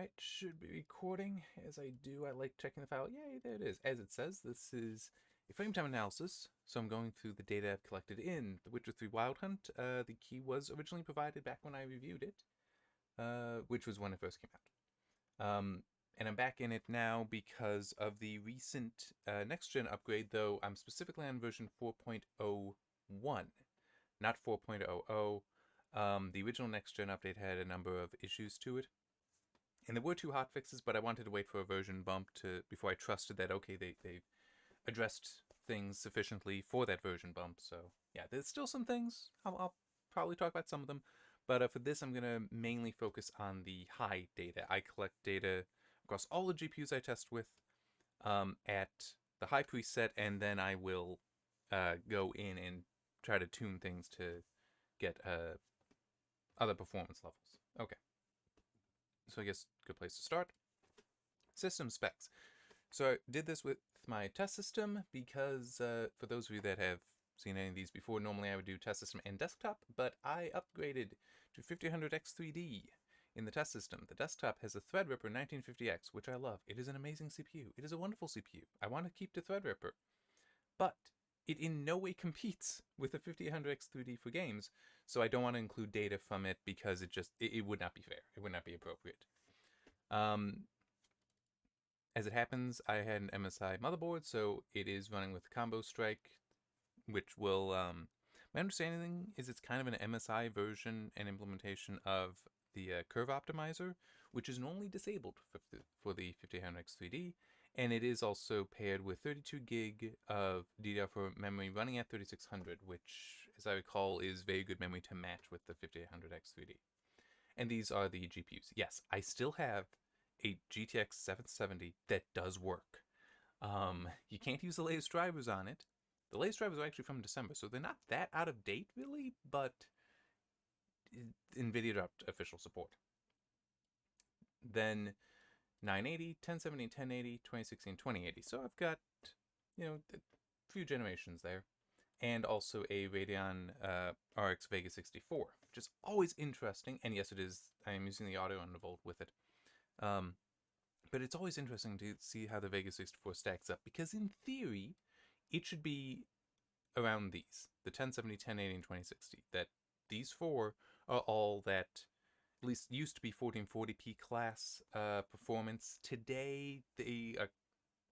Alright, should be recording. As I do, I like checking the file. Yay, there it is. As it says, this is a frame time analysis. So I'm going through the data I've collected in The Witcher 3 Wild Hunt. The key was originally provided back when I reviewed it, which was when it first came out. And I'm back in it now because of the recent next-gen upgrade, though I'm specifically on version 4.01, not 4.00. The original next-gen update had a number of issues to it. And there were 2 hotfixes, but I wanted to wait for a version bump before I trusted that, okay, they've addressed things sufficiently for that version bump. So yeah, there's still some things. I'll probably talk about some of them. But for this, I'm going to mainly focus on the high data. I collect data across all the GPUs I test with at the high preset, and then I will go in and try to tune things to get other performance levels. Okay. So I guess good place to start. System specs. So I did this with my test system because for those of you that have seen any of these before, normally I would do test system and desktop, but I upgraded to 5000X3D in the test system. The desktop has a Threadripper 1950X, which I love. It is an amazing CPU. It is a wonderful CPU. I want to keep the Threadripper, but it in no way competes with the 5000X3D for games, so I don't want to include data from it because it would not be fair. It would not be appropriate. As it happens, I had an MSI motherboard, so it is running with Combo Strike, which will, my understanding is it's kind of an MSI version and implementation of the Curve Optimizer, which is normally disabled for the 5000X3D, and it is also paired with 32 gig of DDR4 memory running at 3600, which, as I recall, is very good memory to match with the 5800X3D. And these are the GPUs. Yes, I still have a GTX 770 that does work. You can't use the latest drivers on it. The latest drivers are actually from December, so they're not that out of date, really, but NVIDIA dropped official support. Then 980, 1070, 1080, 2016, 2080. So I've got, a few generations there. And also a Radeon RX Vega 64, which is always interesting. And yes, it is. I am using the audio undervolt with it. But it's always interesting to see how the Vega 64 stacks up, because in theory, it should be around these, the 1070, 1080, and 2060. That these 4 are all that at least used to be 1440p class performance. Today, they are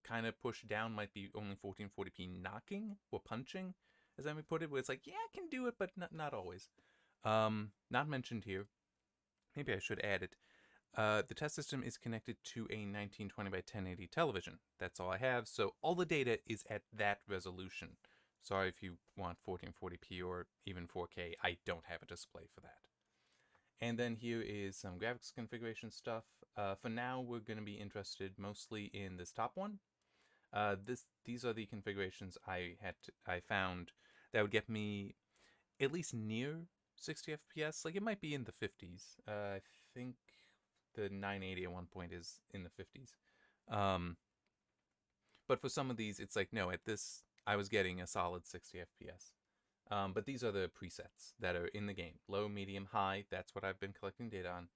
kind of pushed down, might be only 1440p knocking or punching, as I may put it, where it's like, yeah, I can do it, but not always. Not mentioned here. Maybe I should add it. The test system is connected to a 1920 by 1080 television. That's all I have, so all the data is at that resolution. Sorry if you want 1440p or even 4K, I don't have a display for that. And then here is some graphics configuration stuff. For now, we're going to be interested mostly in this top one. These are the configurations I found that would get me at least near 60 FPS. Like, it might be in the 50s. I think the 980 at one point is in the 50s. But for some of these, it's like, no, at this, I was getting a solid 60 FPS. But these are the presets that are in the game. Low, medium, high, that's what I've been collecting data on.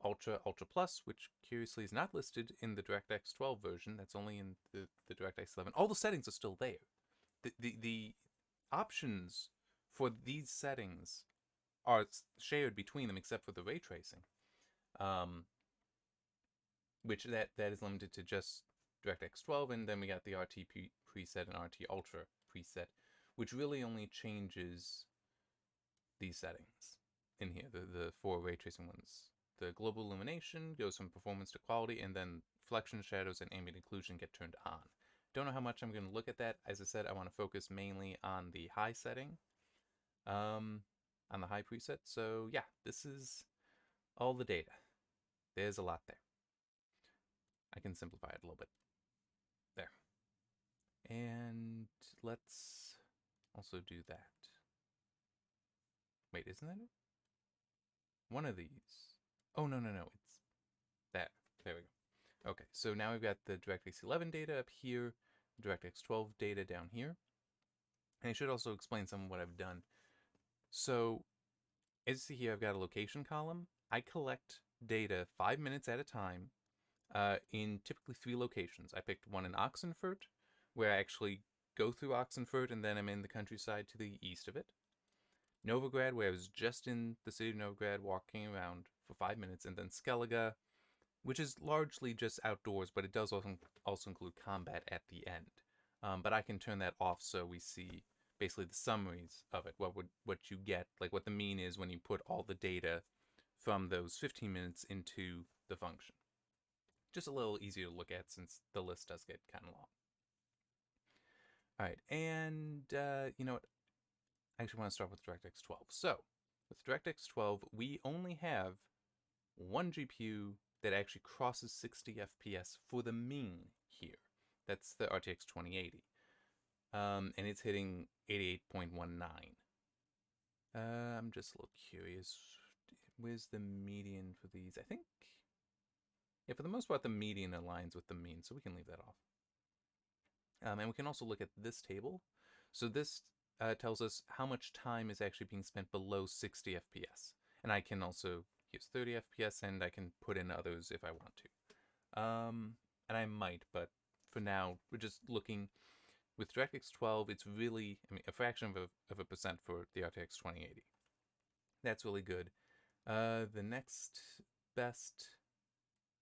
Ultra, Ultra Plus, which curiously is not listed in the DirectX 12 version. That's only in the DirectX 11. All the settings are still there. The options for these settings are shared between them, except for the ray tracing, which that is limited to just DirectX 12, and then we got the RT preset and RT Ultra preset, which really only changes these settings in here, the 4 ray tracing ones. The global illumination goes from performance to quality, and then reflection, shadows, and ambient occlusion get turned on. Don't know how much I'm going to look at that. As I said, I want to focus mainly on the high setting, on the high preset. So yeah, this is all the data. There's a lot there. I can simplify it a little bit. There. And let's also do that. Wait, isn't that it? One of these. Oh, no. It's that. There we go. Okay, so now we've got the DirectX 11 data up here, DirectX 12 data down here. And I should also explain some of what I've done. So, as you see here, I've got a location column. I collect data 5 minutes at a time in typically 3 locations. I picked one in Oxenfurt, where I actually go through Oxenfurt and then I'm in the countryside to the east of it. Novigrad, where I was just in the city of Novigrad walking around for 5 minutes, and then Skellige, which is largely just outdoors, but it does also include combat at the end. But I can turn that off so we see basically the summaries of it, what you get, like what the mean is when you put all the data from those 15 minutes into the function. Just a little easier to look at since the list does get kind of long. All right, and you know what? I actually want to start with DirectX 12. So, with DirectX 12, we only have one GPU that actually crosses 60 FPS for the mean here. That's the RTX 2080. And it's hitting 88.19. I'm just a little curious. Where's the median for these? I think, yeah, for the most part, the median aligns with the mean, so we can leave that off. And we can also look at this table. So this tells us how much time is actually being spent below 60 FPS. And I can also use 30 FPS, and I can put in others if I want to. And I might, but for now, we're just looking. With DirectX 12, it's really, I mean, a fraction of a percent for the RTX 2080. That's really good. The next best,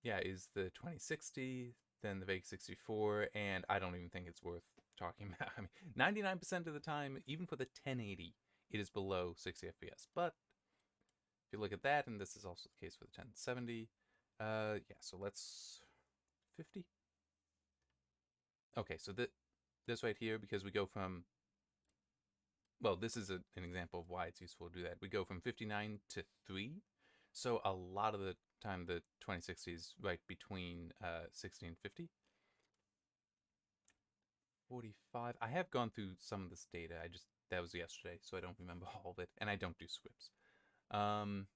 yeah, is the 2060, then the Vega 64, and I don't even think it's worth talking about. I mean, 99% of the time, even for the 1080, it is below 60 FPS. But if you look at that, and this is also the case for the 1070, yeah, so let's 50. Okay, so this right here, because we go from, well, this is an example of why it's useful to do that. We go from 59 to 3, so a lot of the time the 2060 is right between 60 and 50. 45. I have gone through some of this data. That was yesterday, so I don't remember all of it, and I don't do scripts. The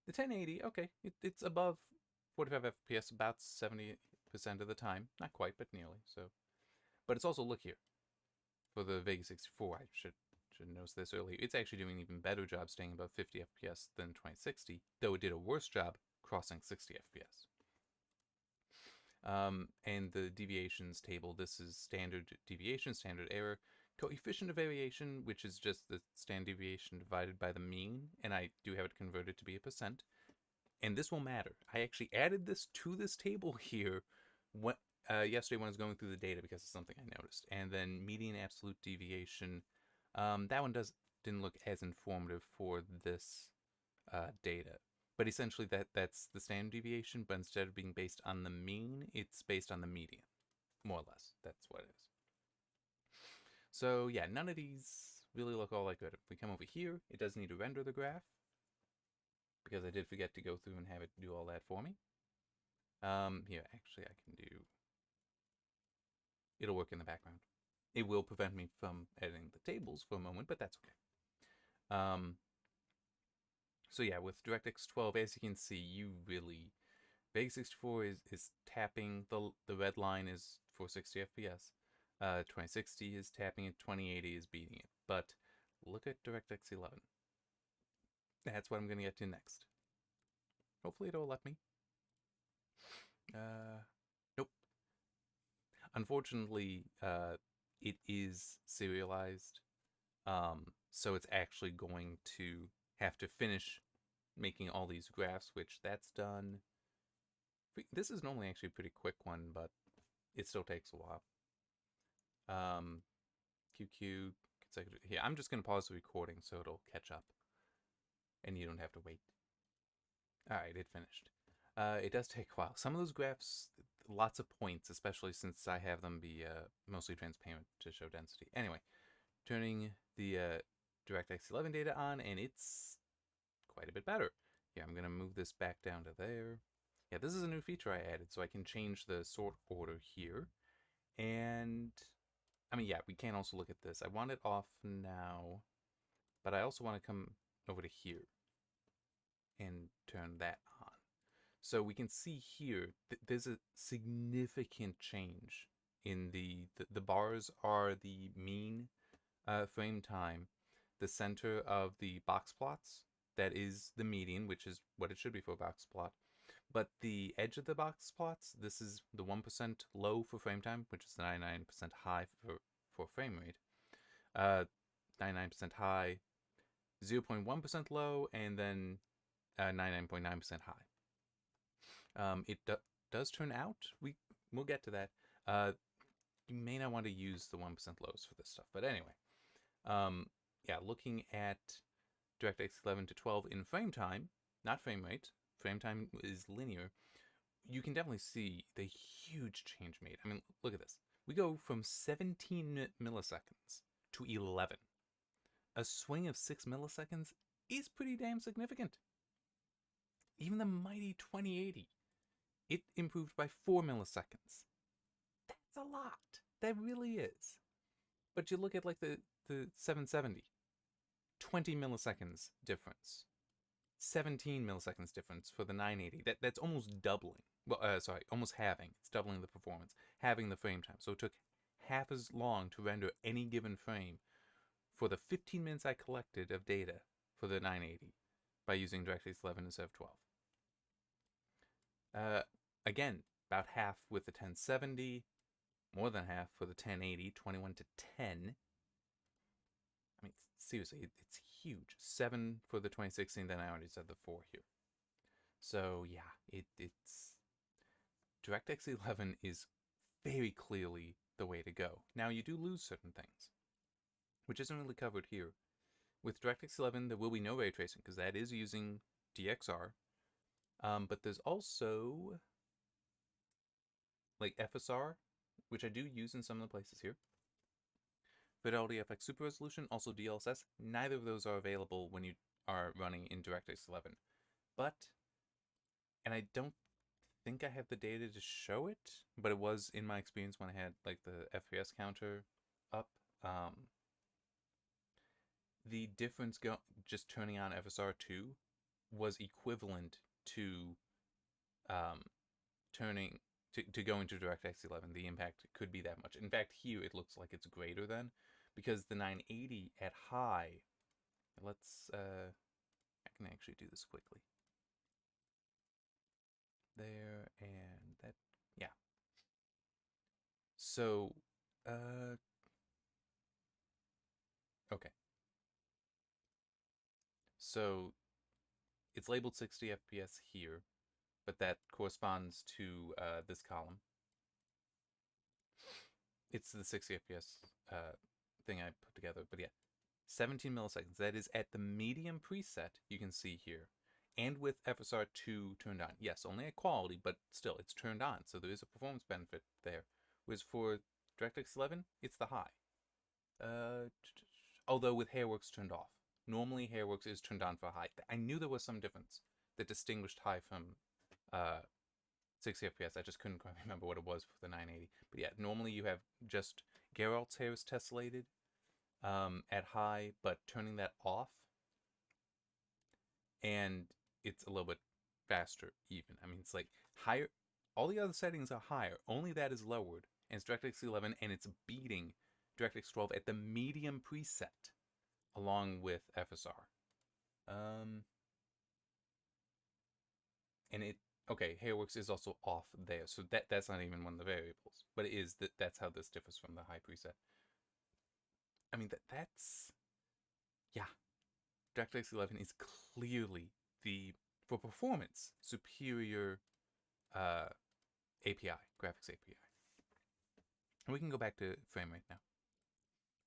1080, okay, it's above 45 FPS about 70% of the time. Not quite, but nearly. So, but it's also, look here, for the Vega 64, I should notice this earlier. It's actually doing an even better job staying above 50 FPS than 2060, though it did a worse job crossing 60 FPS. And the deviations table, this is standard deviation, standard error, coefficient of variation, which is just the standard deviation divided by the mean, and I do have it converted to be a percent. And this will matter. I actually added this to this table here yesterday when I was going through the data because it's something I noticed. And then median absolute deviation, that one didn't look as informative for this data. But essentially that's the standard deviation, but instead of being based on the mean, it's based on the median. More or less, that's what it is. So yeah, none of these really look all that good. If we come over here, it does need to render the graph, because I did forget to go through and have it do all that for me. Here, actually I can do, it'll work in the background. It will prevent me from editing the tables for a moment, but that's okay. So yeah, with DirectX 12, as you can see, you really, Vega 64 is tapping, the red line is for 60 FPS. 2060 is tapping it, 2080 is beating it. But look at DirectX 11. That's what I'm going to get to next. Hopefully it'll let me. Nope. Unfortunately, it is serialized. So it's actually going to have to finish making all these graphs, which that's done. This is normally actually a pretty quick one, but it still takes a while. QQ consecutive. Here, I'm just going to pause the recording so it'll catch up, and you don't have to wait. All right, it finished. It does take a while. Some of those graphs, lots of points, especially since I have them be mostly transparent to show density. Anyway, turning the DirectX 11 data on, and it's quite a bit better. Yeah, I'm going to move this back down to there. Yeah, this is a new feature I added, so I can change the sort order here. And, I mean, yeah, we can also look at this. I want it off now, but I also want to come over to here and turn that on. So we can see here there's a significant change in the bars are the mean frame time. The center of the box plots, that is the median, which is what it should be for a box plot. But the edge of the box plots, this is the 1% low for frame time, which is 99% high for frame rate. 99% high, 0.1% low, and then 99.9% high. It does turn out, we'll get to that. You may not want to use the 1% lows for this stuff, but anyway. Yeah, looking at DirectX 11 to 12 in frame time, not frame rate, frame time is linear, you can definitely see the huge change made. I mean, look at this. We go from 17 milliseconds to 11. A swing of 6 milliseconds is pretty damn significant. Even the mighty 2080, it improved by 4 milliseconds. That's a lot. That really is. But you look at like the 770, 20 milliseconds difference. 17 milliseconds difference for the 980. That's almost doubling. Well, almost halving. It's doubling the performance, halving the frame time. So it took half as long to render any given frame for the 15 minutes I collected of data for the 980 by using DirectX 11 instead of 12. Again, about half with the 1070, more than half for the 1080, 21 to 10. I mean, seriously, it's huge. 7 for the 2016, then I already said the 4 here. So yeah, it's DirectX 11 is very clearly the way to go. Now you do lose certain things, which isn't really covered here. With DirectX 11, there will be no ray tracing because that is using DXR. But there's also like FSR, which I do use in some of the places here. Fidelity FX Super Resolution, also DLSS. Neither of those are available when you are running in DirectX 11. But, and I don't think I have the data to show it, but it was in my experience when I had like the FPS counter up. The difference just turning on FSR 2 was equivalent to turning to go into DirectX 11. The impact could be that much. In fact, here it looks like it's greater than, because the 980 at high, let's I can actually do this quickly. There and that, yeah. So, okay. So it's labeled 60 FPS here, but that corresponds to this column. It's the 60 FPS thing I put together, but yeah, 17 milliseconds. That is at the medium preset you can see here, and with FSR 2 turned on. Yes, only at quality, but still, it's turned on, so there is a performance benefit there. Whereas for DirectX 11, it's the high. Although with Hairworks turned off. Normally, Hairworks is turned on for high. I knew there was some difference that distinguished high from 60 FPS. I just couldn't quite remember what it was for the 980. But yeah, normally you have just Geralt's hair is tessellated at high, but turning that off, and it's a little bit faster even. I mean, it's like higher. All the other settings are higher. Only that is lowered, and it's DirectX 11, and it's beating DirectX 12 at the medium preset, along with FSR. And it, okay, Hairworks is also off there, so that's not even one of the variables, but it is that's how this differs from the high preset. I mean, that's, yeah, DirectX 11 is clearly the, for performance, superior API, graphics API. And we can go back to frame rate now.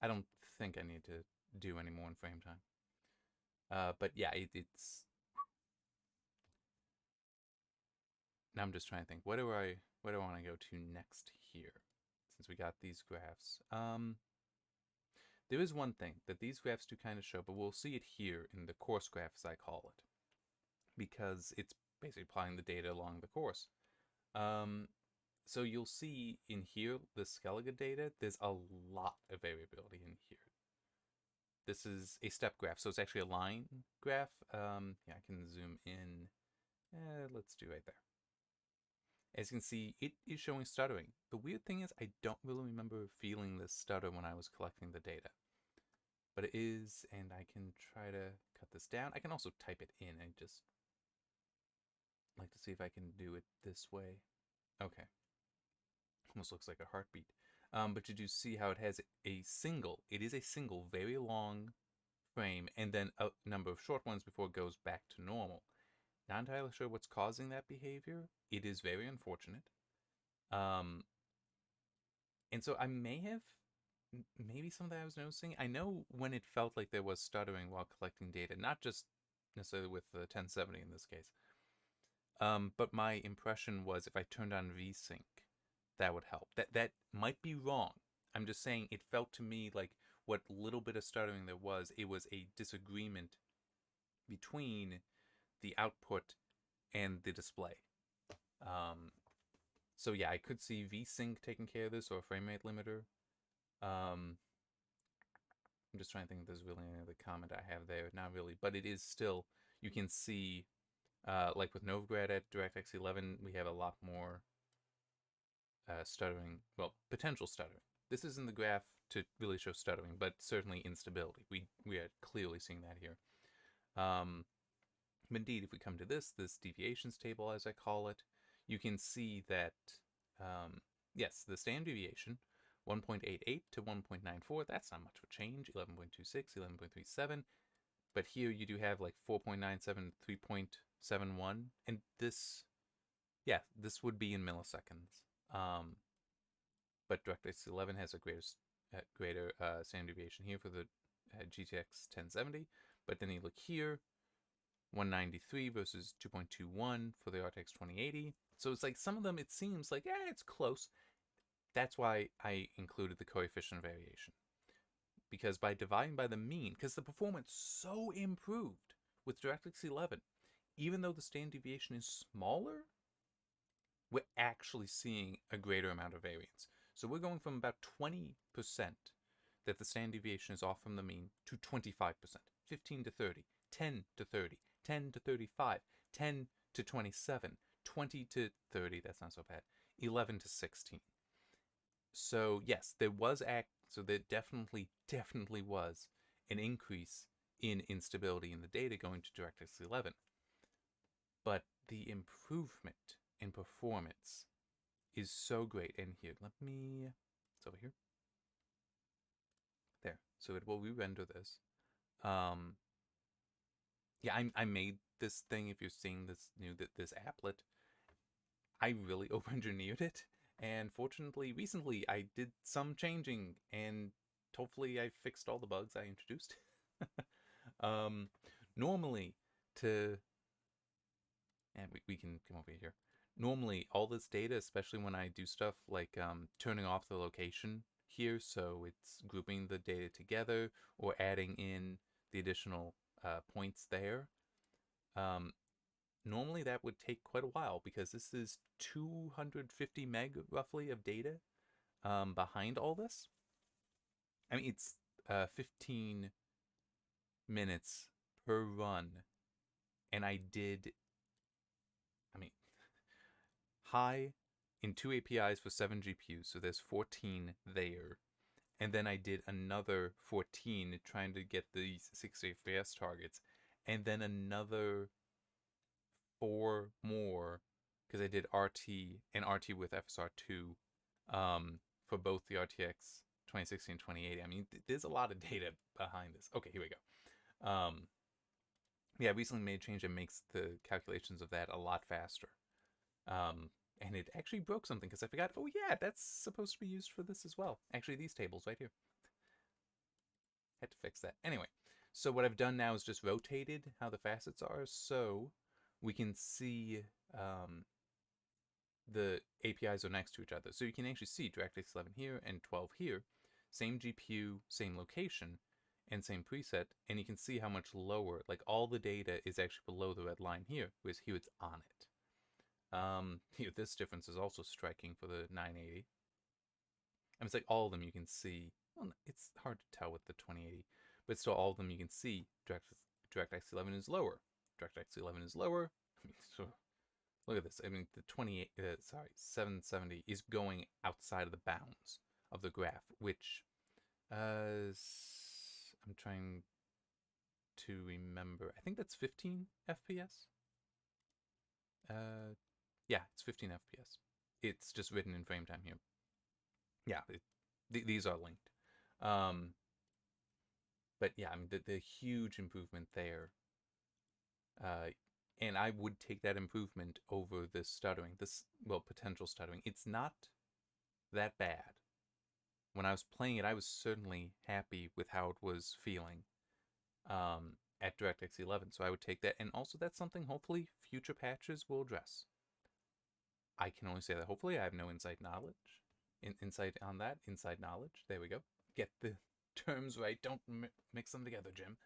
I don't think I need to do any more in frame time. But yeah, it's... Now I'm just trying to think, where do I want to go to next here? Since we got these graphs. There is one thing that these graphs do kind of show, but we'll see it here in the course graph, as I call it, because it's basically applying the data along the course. So you'll see in here, the Skellige data, there's a lot of variability in here. This is a step graph, so it's actually a line graph. Yeah, I can zoom in. Let's do right there. As you can see, it is showing stuttering. The weird thing is I don't really remember feeling this stutter when I was collecting the data. But it is, and I can try to cut this down. I can also type it in and just like to see if I can do it this way. Okay. Almost looks like a heartbeat. But you do see how it has it is a single, very long frame, and then a number of short ones before it goes back to normal. Not entirely sure what's causing that behavior. It is very unfortunate. Um, and so I may have, maybe some of that I was noticing. I know when it felt like there was stuttering while collecting data, not just necessarily with the 1070 in this case. But my impression was if I turned on VSync, that would help. That might be wrong. I'm just saying it felt to me like what little bit of stuttering there was, it was a disagreement between the output and the display. Um, so yeah, I could see VSync taking care of this or a frame rate limiter. I'm just trying to think if there's really any other comment I have there. Not really, but it is still, you can see, like with Novograd at DirectX 11, we have a lot more stuttering, well, potential stuttering. This isn't the graph to really show stuttering, but certainly instability. We are clearly seeing that here. Indeed, if we come to this deviations table, as I call it, you can see that, yes, the standard deviation, 1.88 to 1.94, that's not much of a change, 11.26, 11.37, but here you do have like 4.97, 3.71, and this, yeah, this would be in milliseconds. But DirectX 11 has a greater standard deviation here for the GTX 1070, but then you look here, 193 versus 2.21 for the RTX 2080. So it's like some of them, it seems like, it's close. That's why I included the coefficient variation. Because by dividing by the mean, because the performance so improved with DirectX 11, even though the standard deviation is smaller, we're actually seeing a greater amount of variance. So we're going from about 20% that the standard deviation is off from the mean to 25%, 15 to 30, 10 to 30, 10 to 35, 10 to 27, 20 to 30, that's not so bad, 11 to 16. So yes, there definitely was an increase in instability in the data going to DirectX 11. But the improvement in performance is so great. And here, it's over here. There. So it will re-render this. Yeah, I made this thing. If you're seeing this applet, I really over-engineered it. And fortunately, recently, I did some changing, and hopefully I fixed all the bugs I introduced. Normally, and we can come over here. Normally, all this data, especially when I do stuff like turning off the location here, so it's grouping the data together or adding in the additional points there, normally that would take quite a while because this is 250 meg roughly of data behind all this. I mean, it's 15 minutes per run, and I mean, high in 2 APIs for 7 GPUs, so there's 14 there. And then I did another 14 trying to get these 60 FPS targets, and then another 4 more because I did RT and RT with FSR2 for both the RTX 2060 and 2080. I mean, there's a lot of data behind this. Okay, here we go. Yeah, I recently made a change that makes the calculations of that a lot faster. And it actually broke something because I forgot, oh yeah, that's supposed to be used for this as well. Actually, these tables right here. Had to fix that. Anyway, so what I've done now is just rotated how the facets are so we can see the APIs are next to each other. So you can actually see DirectX 11 here and 12 here. Same GPU, same location, and same preset. And you can see how much lower, like all the data is actually below the red line here, whereas here it's on it. Here, this difference is also striking for the 980. And it's like all of them you can see. Well, it's hard to tell with the 2080, but still all of them you can see DirectX 11 is lower. DirectX 11 is lower. I mean, so look at this. I mean, the 770 is going outside of the bounds of the graph, which I'm trying to remember. I think that's 15 FPS. Yeah, it's 15 FPS. It's just written in frame time here. Yeah, these are linked. Um, but yeah, I mean the huge improvement there. And I would take that improvement over this stuttering. This, well, potential stuttering. It's not that bad. When I was playing it, I was certainly happy with how it was feeling at DirectX 11. So I would take that, and also that's something hopefully future patches will address. I can only say that hopefully. I have no inside knowledge. Insight on that. Inside knowledge. There we go. Get the terms right. Don't mix them together, Jim.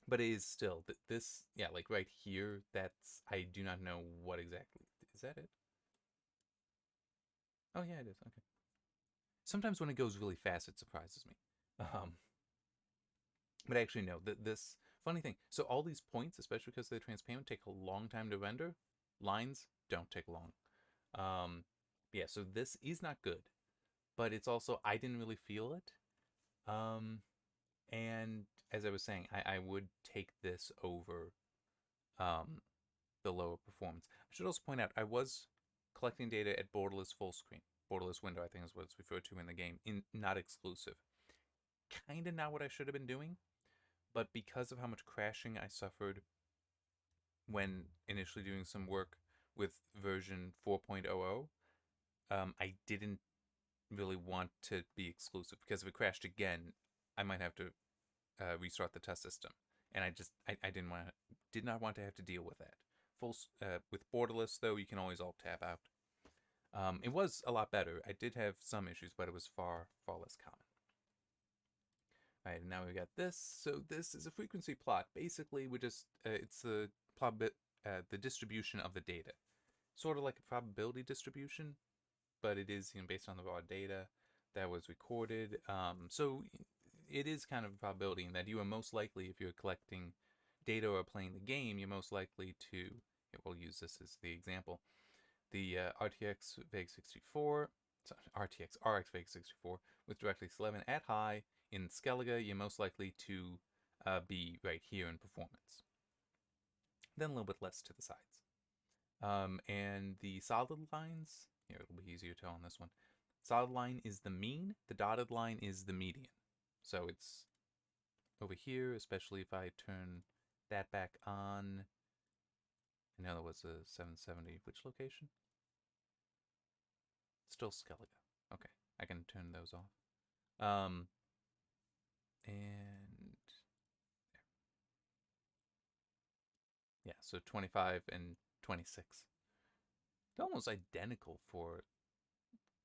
But it is still this. Yeah, like right here. That's, I do not know what exactly. Is that it? Oh yeah, it is. Okay. Sometimes when it goes really fast, it surprises me. Um, but actually, no. This funny thing. So all these points, especially because they're transparent, take a long time to render. Lines don't take long. Yeah, so this is not good, but it's also, I didn't really feel it. And as I was saying, I would take this over um, the lower performance. I should also point out, I was collecting data at borderless full screen. Borderless window, I think is what it's referred to in the game, not exclusive. Kind of not what I should have been doing, but because of how much crashing I suffered when initially doing some work with version 4.00, I didn't really want to be exclusive, because if it crashed again, I might have to restart the test system, and I did not want to have to deal with that. With borderless though, you can always alt tab out. It was a lot better. I did have some issues, but it was far less common. All right, and now we got this. So this is a frequency plot. Basically, we just it's the the distribution of the data, sort of like a probability distribution, but it is, based on the raw data that was recorded. So it is kind of a probability in that you are most likely, if you're collecting data or playing the game, you're most likely to, we'll use this as the example, the RTX VEG64, RTX RX VEG64 with DirectX 11 at high in Skellige, you're most likely to be right here in performance. Then a little bit less to the sides. And the solid lines, here it'll be easier to tell on this one. Solid line is the mean, the dotted line is the median. So it's over here, especially if I turn that back on. I know that was a 770. Which location? Still Skellige. Okay, I can turn those off. And yeah, so 25 and 26. They're almost identical for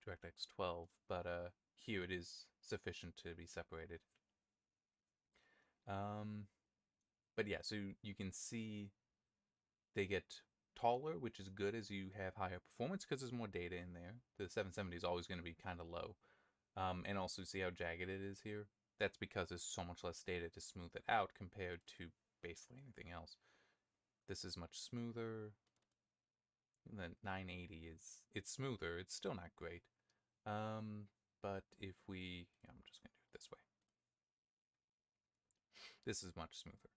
DirectX 12, but here it is sufficient to be separated. But yeah, so you can see they get taller, which is good as you have higher performance because there's more data in there. The 770 is always going to be kind of low. And also see how jagged it is here? That's because there's so much less data to smooth it out compared to basically anything else. This is much smoother. The 980 it's smoother. It's still not great. But if we, I'm just going to do it this way. This is much smoother.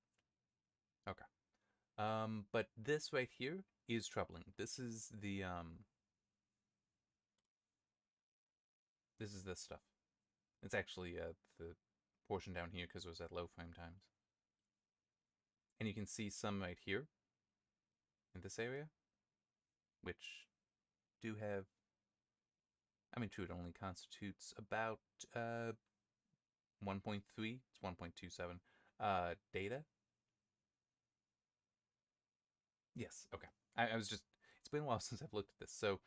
Okay. But this right here is troubling. This is the, this is this stuff. It's actually the portion down here because it was at low frame times. And you can see some right here in this area, which do have, I mean, true, it only constitutes about 1.3, it's 1.27 data. Yes, okay. I was just, it's been a while since I've looked at this. So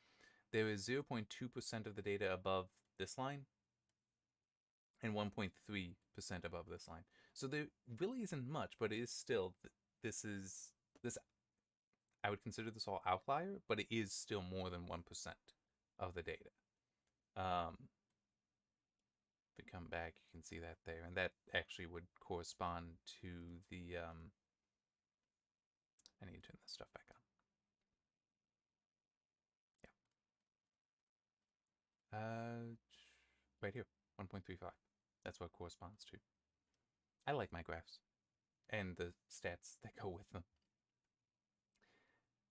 there is 0.2% of the data above this line and 1.3% above this line. So there really isn't much, but it is still, this, I would consider this all outlier, but it is still more than 1% of the data. If we come back, you can see that there, and that actually would correspond to the, I need to turn this stuff back on. Yeah. Right here, 1.35. That's what it corresponds to. I like my graphs and the stats that go with them.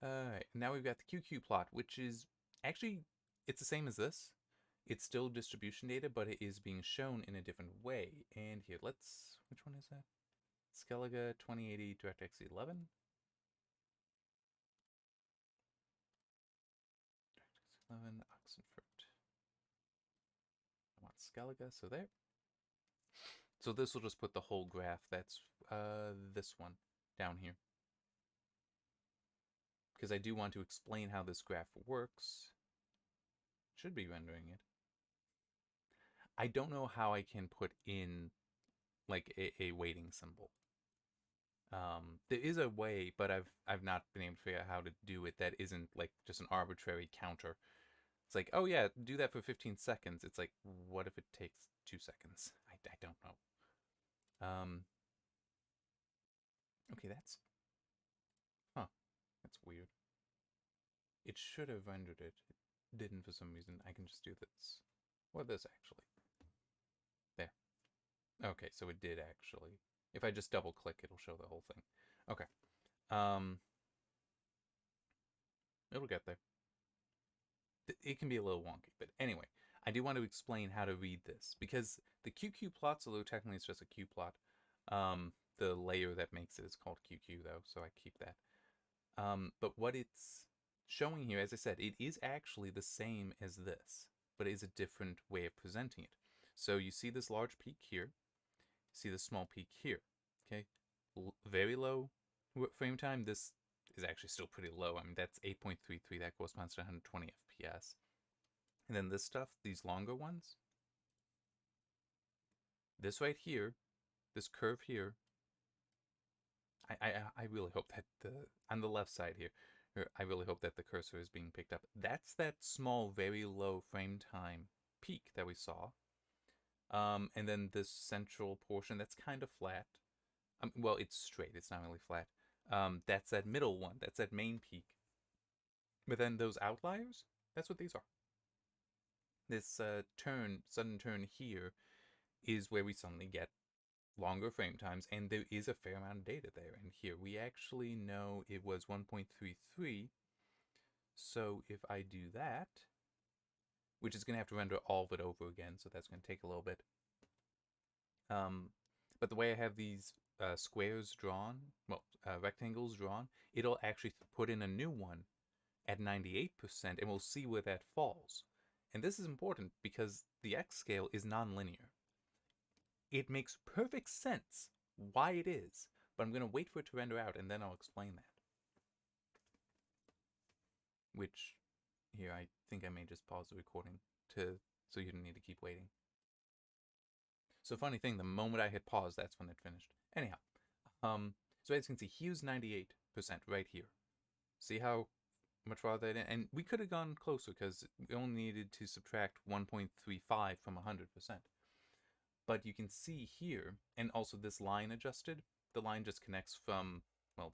Alright, now we've got the QQ plot, which is actually, it's the same as this. It's still distribution data, but it is being shown in a different way. And here, which one is that? Skellige 2080 DirectX 11. DirectX 11, Oxenford. I want Skellige, so there. So this will just put the whole graph, that's this one, down here. Because I do want to explain how this graph works. Should be rendering it. I don't know how I can put in like a weighting symbol. There is a way, but I've not been able to figure out how to do it that isn't like just an arbitrary counter. It's like, oh yeah, do that for 15 seconds. It's like, what if it takes 2 seconds? I don't know. Okay, that's weird. It should have rendered it. It didn't for some reason. I can just do this. Or this actually. There. Okay, so it did actually. If I just double click, it'll show the whole thing. Okay. It'll get there. It can be a little wonky, but anyway, I do want to explain how to read this because the QQ plots, although technically it's just a Q plot, the layer that makes it is called QQ though, so I keep that. But what it's showing here, as I said, it is actually the same as this, but it is a different way of presenting it. So you see this large peak here, see this small peak here, okay? Very low frame time. This is actually still pretty low. I mean, that's 8.33. That corresponds to 120 FPS. And then this stuff, these longer ones, this right here, this curve here, I really hope that on the left side here, I really hope that the cursor is being picked up. That's that small, very low frame time peak that we saw. And then this central portion that's kind of flat. Well, it's straight. It's not really flat. That's that middle one. That's that main peak. But then those outliers, that's what these are. This sudden turn here is where we suddenly get longer frame times, and there is a fair amount of data there. And here we actually know it was 1.33. So if I do that, which is going to have to render all of it over again, so that's going to take a little bit. But the way I have these squares drawn, well, rectangles drawn, it'll actually put in a new one at 98%, and we'll see where that falls. And this is important because the X scale is nonlinear. It makes perfect sense why it is, but I'm going to wait for it to render out, and then I'll explain that. Which, here, I think I may just pause the recording so you don't need to keep waiting. So funny thing, the moment I hit pause, that's when it finished. Anyhow, so as you can see, here's 98% right here. See how much farther that in? And we could have gone closer because we only needed to subtract 1.35 from 100%. But you can see here, and also this line adjusted, the line just connects from, well,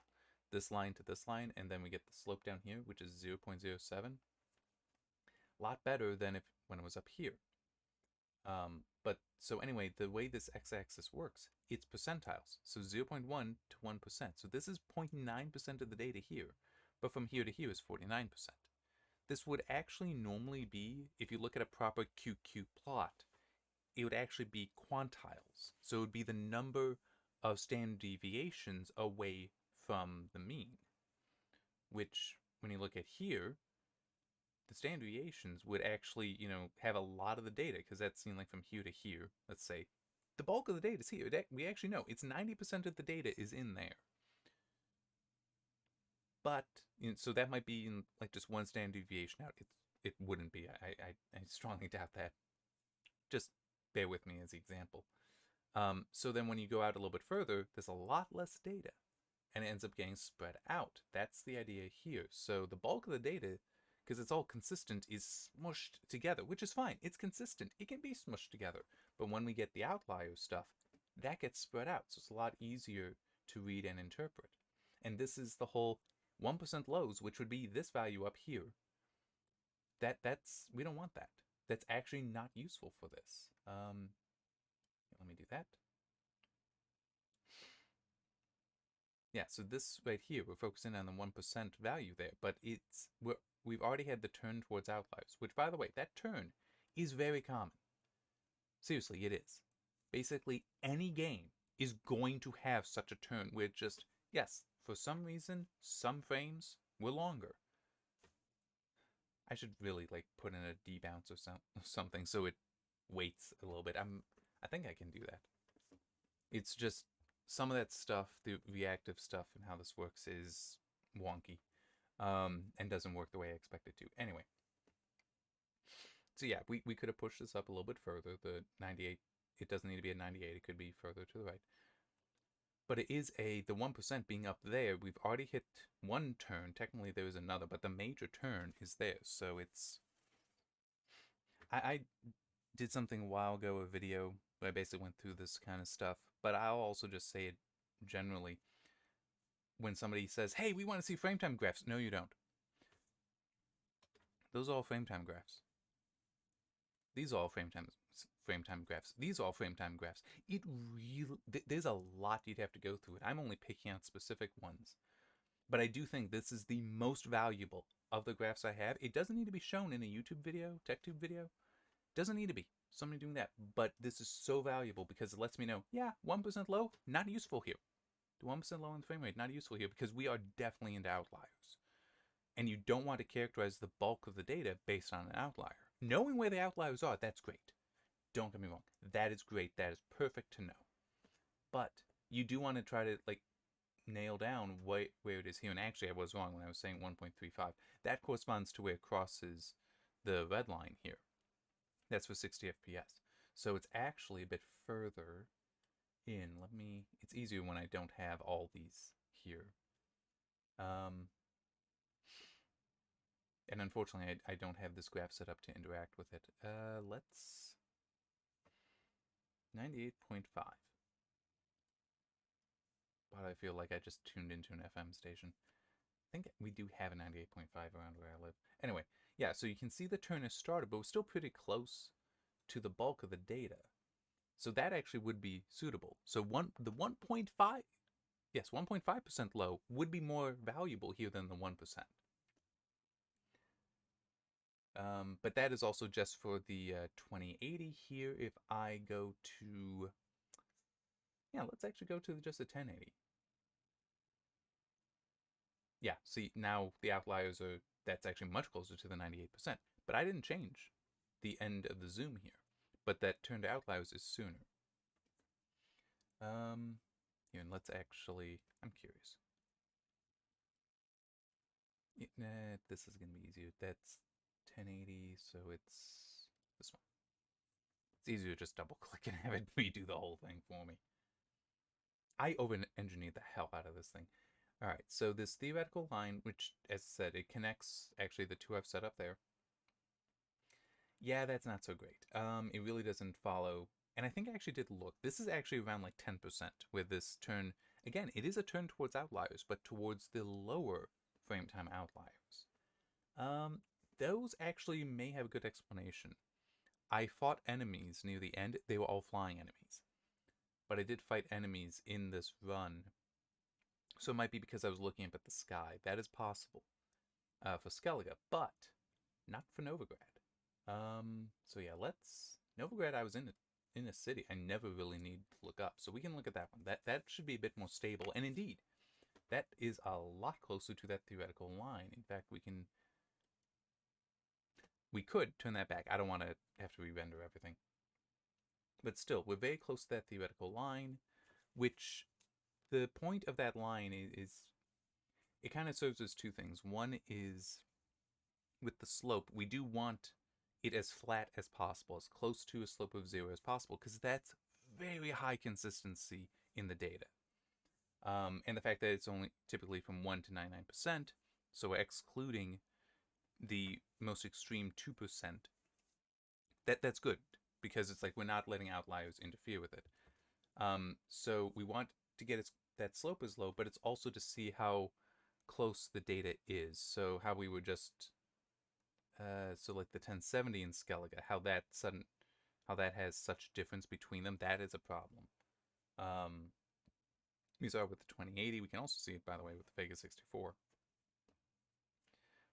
this line to this line, and then we get the slope down here, which is 0.07. A lot better than when it was up here. But so anyway, the way this x-axis works, it's percentiles. So 0.1 to 1%. So this is 0.9% of the data here, but from here to here is 49%. This would actually normally be, if you look at a proper QQ plot, it would actually be quantiles. So it would be the number of standard deviations away from the mean, which when you look at here, the standard deviations would actually, have a lot of the data, because that's seen like from here to here. Let's say the bulk of the data is here. We actually know it's 90% of the data is in there. But so that might be in like just one standard deviation out. It wouldn't be. I strongly doubt that. Just bear with me as an example. So then when you go out a little bit further, there's a lot less data, and it ends up getting spread out. That's the idea here. So the bulk of the data, because it's all consistent, is smushed together, which is fine. It's consistent. It can be smushed together. But when we get the outlier stuff, that gets spread out. So it's a lot easier to read and interpret. And this is the whole 1% lows, which would be this value up here. We don't want that. That's actually not useful for this. Let me do that. Yeah, so this right here, we're focusing on the 1% value there, but we've already had the turn towards outliers, which, by the way, that turn is very common. Seriously, it is. Basically, any game is going to have such a turn where just, yes, for some reason, some frames were longer. I should really like put in a debounce or something so it waits a little bit. I think I can do that. It's just some of that stuff, the reactive stuff and how this works is wonky, and doesn't work the way I expect it to. Anyway, so yeah, we could have pushed this up a little bit further. The 98, it doesn't need to be a 98. It could be further to the right. But it is the 1% being up there. We've already hit one turn. Technically, there is another, but the major turn is there. So it's. I did something a while ago, a video where I basically went through this kind of stuff. But I'll also just say it generally. When somebody says, hey, we want to see frame time graphs. No, you don't. Those are all frame time graphs. These are all frame time graphs. These are all frame time graphs. It really, there's a lot you'd have to go through. I'm only picking out specific ones. But I do think this is the most valuable of the graphs I have. It doesn't need to be shown in a YouTube video, TechTube video. Doesn't need to be somebody doing that. But this is so valuable because it lets me know, yeah, 1% low, not useful here. The 1% low in the frame rate, not useful here because we are definitely into outliers. And you don't want to characterize the bulk of the data based on an outlier. Knowing where the outliers are, that's great. Don't get me wrong. That is great. That is perfect to know. But you do want to try to like nail down where it is here. And actually, I was wrong when I was saying 1.35. That corresponds to where it crosses the red line here. That's for 60 FPS. So it's actually a bit further in. It's easier when I don't have all these here. And unfortunately, I don't have this graph set up to interact with it. Let's 98.5. But I feel like I just tuned into an FM station. I think we do have a 98.5 around where I live. Anyway, yeah, so you can see the turn has started, but we're still pretty close to the bulk of the data. So that actually would be suitable. So the 1.5, yes, 1.5% low would be more valuable here than the 1%. But that is also just for the 2080 here. If I go to, yeah, let's actually go to just the 1080. Yeah, see, now the outliers are, that's actually much closer to the 98%. But I didn't change the end of the zoom here. But that turn to outliers is sooner. Here, and let's actually, I'm curious. This is going to be easier. That's 1080, so it's this one. It's easier to just double click and have it redo the whole thing for me. I over-engineered the hell out of this thing. All right, so this theoretical line, which, as I said, it connects actually the two I've set up there. Yeah, that's not so great. It really doesn't follow. And I think I actually did look. This is actually around like 10% with this turn. Again, it is a turn towards outliers, but towards the lower frame time outliers. Those actually may have a good explanation. I fought enemies near the end. They were all flying enemies. But I did fight enemies in this run. So it might be because I was looking up at the sky. That is possible for Skellige, but not for Novigrad. So yeah, Novigrad, I was in a city. I never really need to look up. So we can look at that one. That should be a bit more stable. And indeed, that is a lot closer to that theoretical line. In fact, we could turn that back. I don't want to have to re-render everything. But still, we're very close to that theoretical line, which the point of that line is it kind of serves as two things. One is with the slope, we do want it as flat as possible, as close to a slope of 0 as possible, because that's very high consistency in the data. And the fact that it's only typically from 1 to 99%, so excluding the most extreme 2%, that's good, because it's like we're not letting outliers interfere with it. So we want to get that slope is low, but it's also to see how close the data is. So how we were just, so like the 1070 in Skellige, how that has such difference between them, that is a problem. We saw it with the 2080. We can also see it, by the way, with the Vega 64.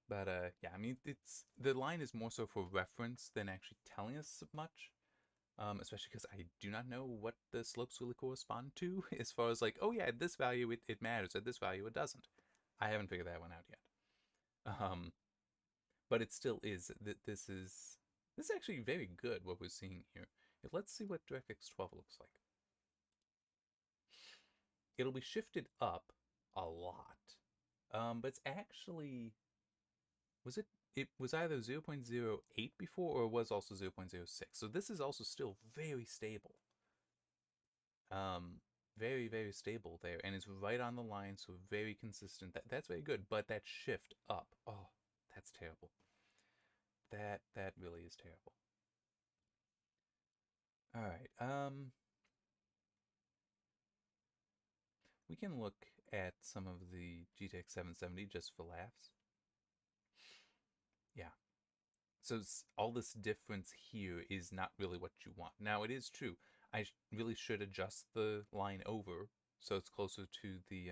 But yeah, I mean, the line is more so for reference than actually telling us much. Especially because I do not know what the slopes really correspond to, as far as like, oh yeah, at this value it matters, at this value it doesn't. I haven't figured that one out yet. But it still is. This is actually very good what we're seeing here. Let's see what DirectX 12 looks like. It'll be shifted up a lot, but it's actually it was either 0.08 before or it was also 0.06. So this is also still very stable. Very, very stable there, and it's right on the line, so very consistent. That's very good, but that shift up, oh, that's terrible. That really is terrible. All right, we can look at some of the GTX 770 just for laughs. Yeah. So all this difference here is not really what you want. Now, it is true. I really should adjust the line over so it's closer to the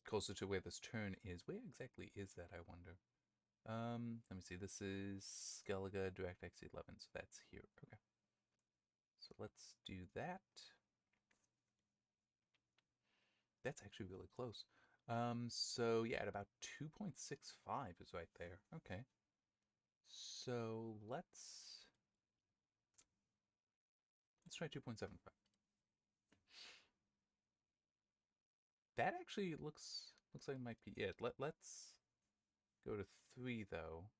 closer to where this turn is. Where exactly is that, I wonder? Let me see. This is Skellige DirectX 11, so that's here. Okay. So let's do that. That's actually really close. So yeah, at about 2.65 is right there. Okay. So let's try 2.75. That actually looks like it might be it. Let's go to 3 though.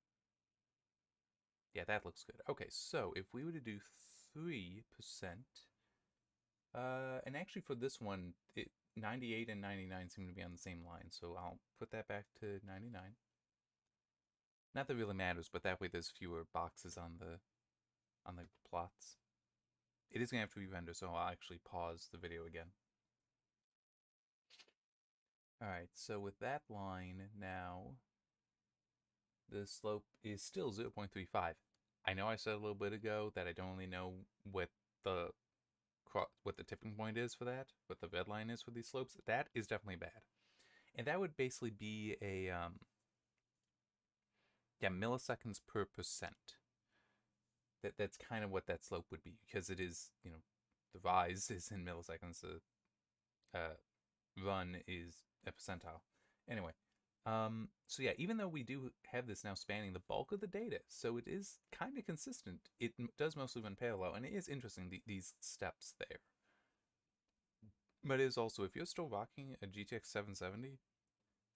Yeah, that looks good. Okay, so if we were to do 3%, and actually for this one, 98 and 99 seem to be on the same line, so I'll put that back to 99. Not that it really matters, but that way there's fewer boxes on the plots. It is gonna have to re-render, so I'll actually pause the video again. Alright, so with that line now, the slope is still 0.35. I know I said a little bit ago that I don't really know what the tipping point is for that, what the red line is for these slopes. That is definitely bad. And that would basically be a yeah, milliseconds per percent. That's kind of what that slope would be, because it is, you know, the rise is in milliseconds, the run is a percentile. Anyway, so yeah, even though we do have this now spanning the bulk of the data, so it is kind of consistent. It does mostly run parallel, and it is interesting, these steps there. But it is also, if you're still rocking a GTX 770,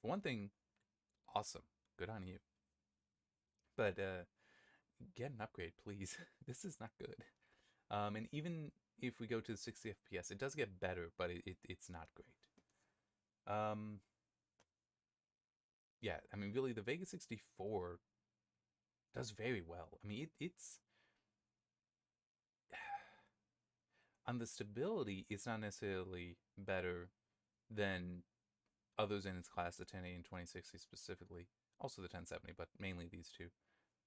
for one thing, awesome, good on you. But get an upgrade, please. This is not good. And even if we go to 60 FPS, it does get better, but it's not great. Yeah, I mean, really, the Vega 64 does very well. I mean, it's on the stability, it's not necessarily better than others in its class, the 1080 and 2060 specifically, also the 1070, but mainly these two.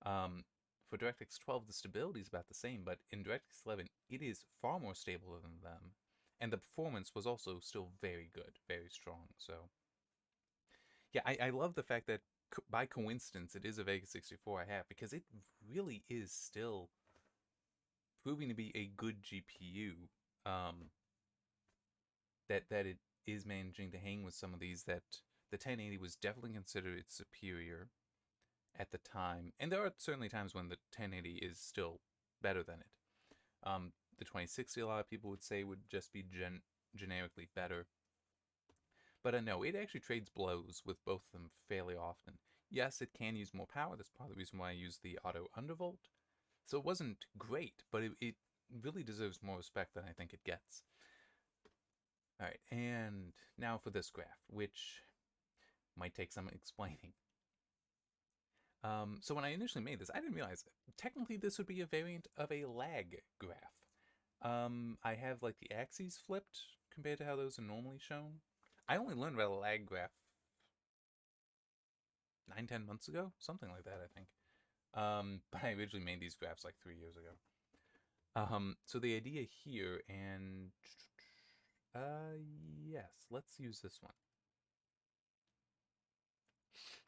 For DirectX 12, the stability is about the same, but in DirectX 11, it is far more stable than them, and the performance was also still very good, very strong. So, yeah, I love the fact that by coincidence it is a Vega 64 I have, because it really is still proving to be a good GPU. That it is managing to hang with some of these that the 1080 was definitely considered its superior at the time, and there are certainly times when the 1080 is still better than it. The 2060, a lot of people would say, would just be generically better. But no, it actually trades blows with both of them fairly often. Yes, it can use more power. That's part of the reason why I use the auto undervolt. So it wasn't great, but it really deserves more respect than I think it gets. All right, and now for this graph, which might take some explaining. So when I initially made this, I didn't realize technically this would be a variant of a lag graph. I have like the axes flipped compared to how those are normally shown. I only learned about a lag graph 9-10 months ago, something like that, I think. But I originally made these graphs like 3 years ago. So the idea here, and yes, let's use this one.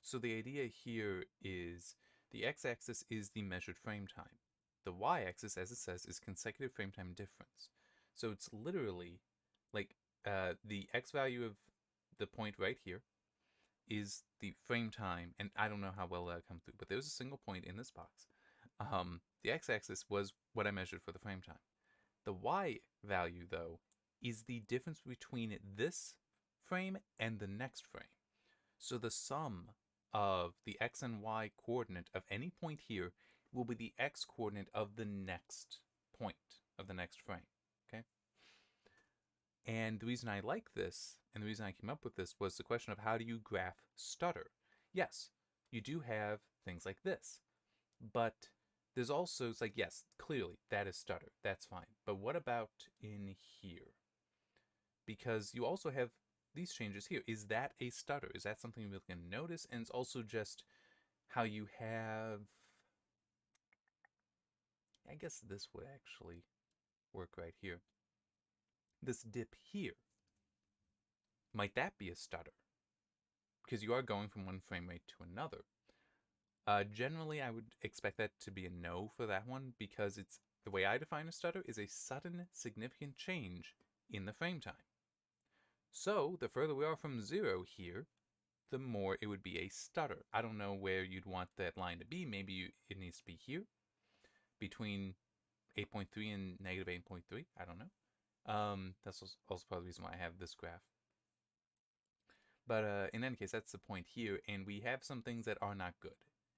So the idea here is the x-axis is the measured frame time. The y-axis, as it says, is consecutive frame time difference. So it's literally like the x value of the point right here is the frame time, and I don't know how well that'll come through, but there's a single point in this box. The x-axis was what I measured for the frame time. The y value, though, is the difference between this frame and the next frame. So the sum of the x and y coordinate of any point here will be the x coordinate of the next point of the next frame. Okay? And the reason I like this, and the reason I came up with this, was the question of how do you graph stutter? Yes, you do have things like this, but there's also, it's like, yes, clearly that is stutter. That's fine. But what about in here? Because you also have these changes here. Is that a stutter? Is that something you can notice? And it's also just how you have, I guess this would actually work right here. This dip here. Might that be a stutter? Because you are going from one frame rate to another. Generally, I would expect that to be a no for that one, because it's the way I define a stutter is a sudden, significant change in the frame time. So, the further we are from 0 here, the more it would be a stutter. I don't know where you'd want that line to be. Maybe it needs to be here, between 8.3 and negative 8.3. I don't know. That's also part of the reason why I have this graph. But in any case, that's the point here, and we have some things that are not good.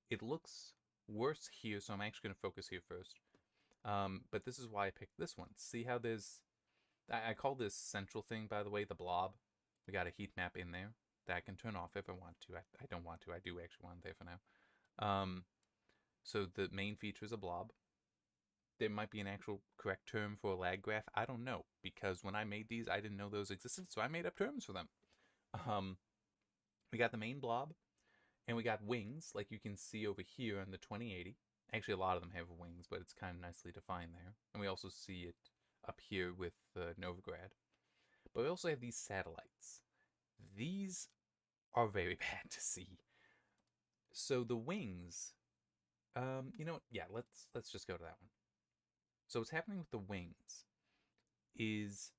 It looks worse here, so I'm actually going to focus here first. But this is why I picked this one. See how there's... I call this central thing, by the way, the blob. We got a heat map in there that I can turn off if I want to. I don't want to. I do actually want it there for now. So the main feature is a blob. There might be an actual correct term for a lag graph. I don't know, because when I made these, I didn't know those existed, so I made up terms for them. We got the main blob, and we got wings, like you can see over here on the 2080. Actually, a lot of them have wings, but it's kind of nicely defined there. And we also see it up here with Novigrad. But we also have these satellites. These are very bad to see. So the wings, you know what? Yeah, let's just go to that one. So what's happening with the wings is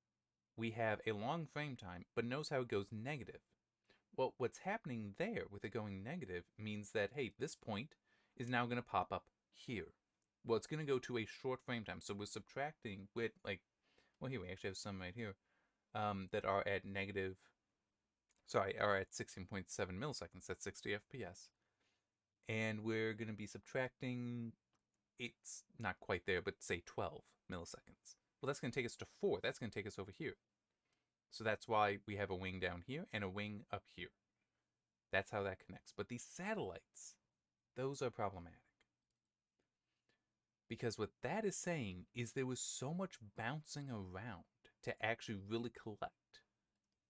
we have a long frame time, but notice how it goes negative. Well, what's happening there with it going negative means that, hey, this point is now going to pop up here. Well, it's going to go to a short frame time. So we're subtracting with, like, well, here we actually have some right here that are at are at 16.7 milliseconds. That's 60 FPS. And we're going to be subtracting, it's not quite there, but say 12 milliseconds. Well, that's going to take us to 4. That's going to take us over here. So that's why we have a wing down here and a wing up here. That's how that connects. But these satellites, those are problematic. Because what that is saying is there was so much bouncing around to actually really collect.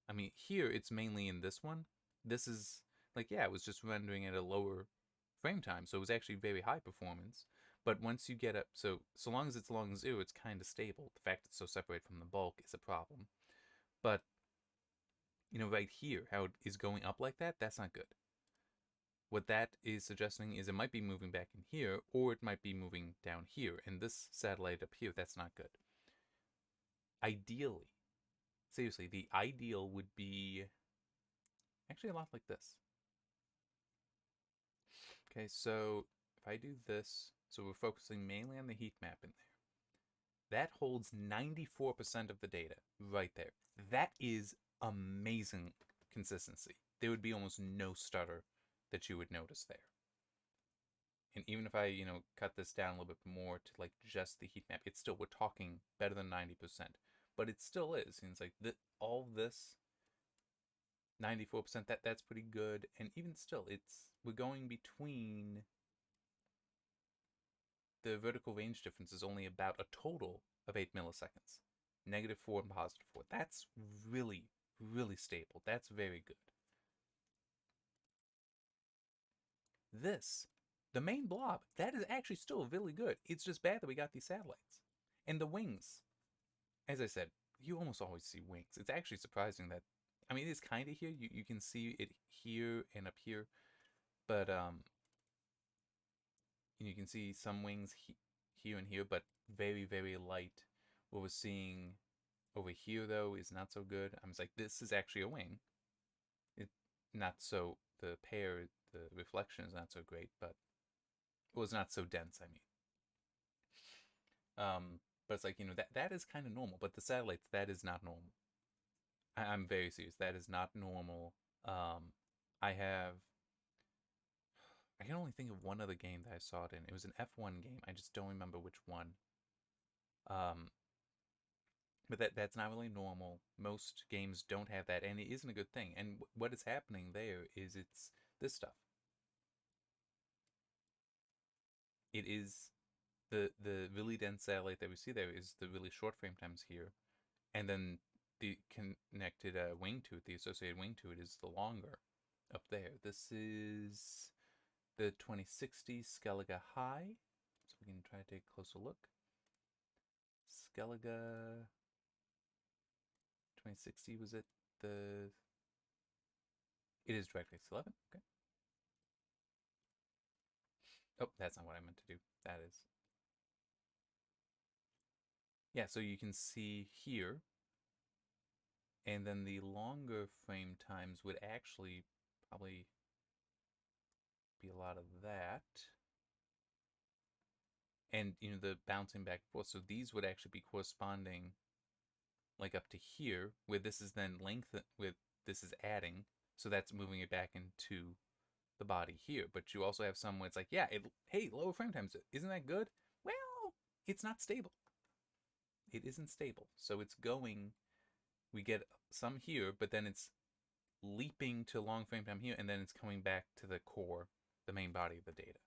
I mean, here it's mainly in this one. This is, like, yeah, it was just rendering at a lower frame time, so it was actually very high performance. But once you get up, so long as it's along 0, it's kind of stable. The fact it's so separated from the bulk is a problem. But, you know, right here, how it is going up like that, that's not good. What that is suggesting is it might be moving back in here, or it might be moving down here. And this satellite up here, that's not good. Ideally, seriously, the ideal would be actually a lot like this. Okay, so if I do this, so we're focusing mainly on the heat map in there. That holds 94% of the data right there. That is amazing consistency. There would be almost no stutter that you would notice there. And even if I, you know, cut this down a little bit more to like just the heat map, it's still, we're talking better than 90%. But it still is. And it's like all this 94%, that's pretty good. And even still, we're going between, the vertical range difference is only about a total of 8 milliseconds. -4 and +4. That's really, really stable. That's very good. This, the main blob, that is actually still really good. It's just bad that we got these satellites. And the wings, as I said, you almost always see wings. It's actually surprising that, I mean, it is kind of here. You can see it here and up here, but you can see some wings here and here, but very, very light. What we're seeing over here, though, is not so good. I'm just like, this is actually a wing. It not so, the pair, the reflection is not so great, but it was not so dense, I mean. But it's like, that is kind of normal, but the satellites, that is not normal. I'm very serious. That is not normal. Um, I have, I can only think of one other game that I saw it in. It was an F1 game. I just don't remember which one. Um, but that's not really normal. Most games don't have that, and it isn't a good thing. And what is happening there is it's this stuff. It is the really dense satellite that we see there is the really short frame times here, and then the connected wing to it, the associated wing to it, is the longer up there. This is the 2060 Skellige High, so we can try to take a closer look. Skellige 2060, was it the... It is DirectX 11, okay. Oh, that's not what I meant to do. That is... Yeah, so you can see here, and then the longer frame times would actually probably be a lot of that. And, the bouncing back and forth. So these would actually be corresponding like up to here, where this is then length, with this is adding. So that's moving it back into the body here. But you also have some where it's like, yeah, hey, lower frame times, isn't that good? Well, it's not stable. It isn't stable. So it's going, we get some here, but then it's leaping to long frame time here, and then it's coming back to the core, the main body of the data.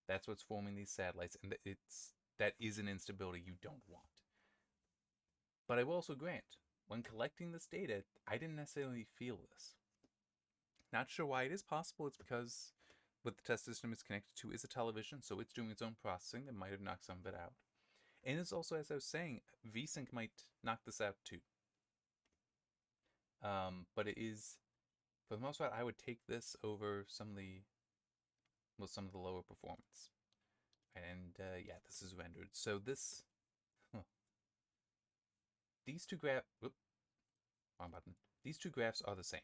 That's what's forming these satellites, and that is an instability you don't want. But I will also grant, when collecting this data, I didn't necessarily feel this. Not sure why. It is possible it's because what the test system is connected to is a television, so it's doing its own processing that might have knocked some of it out. And it's also, as I was saying, VSync might knock this out too. But it is, for the most part, I would take this over some of the lower performance. And yeah, this is rendered. So these two wrong button. These two graphs are the same.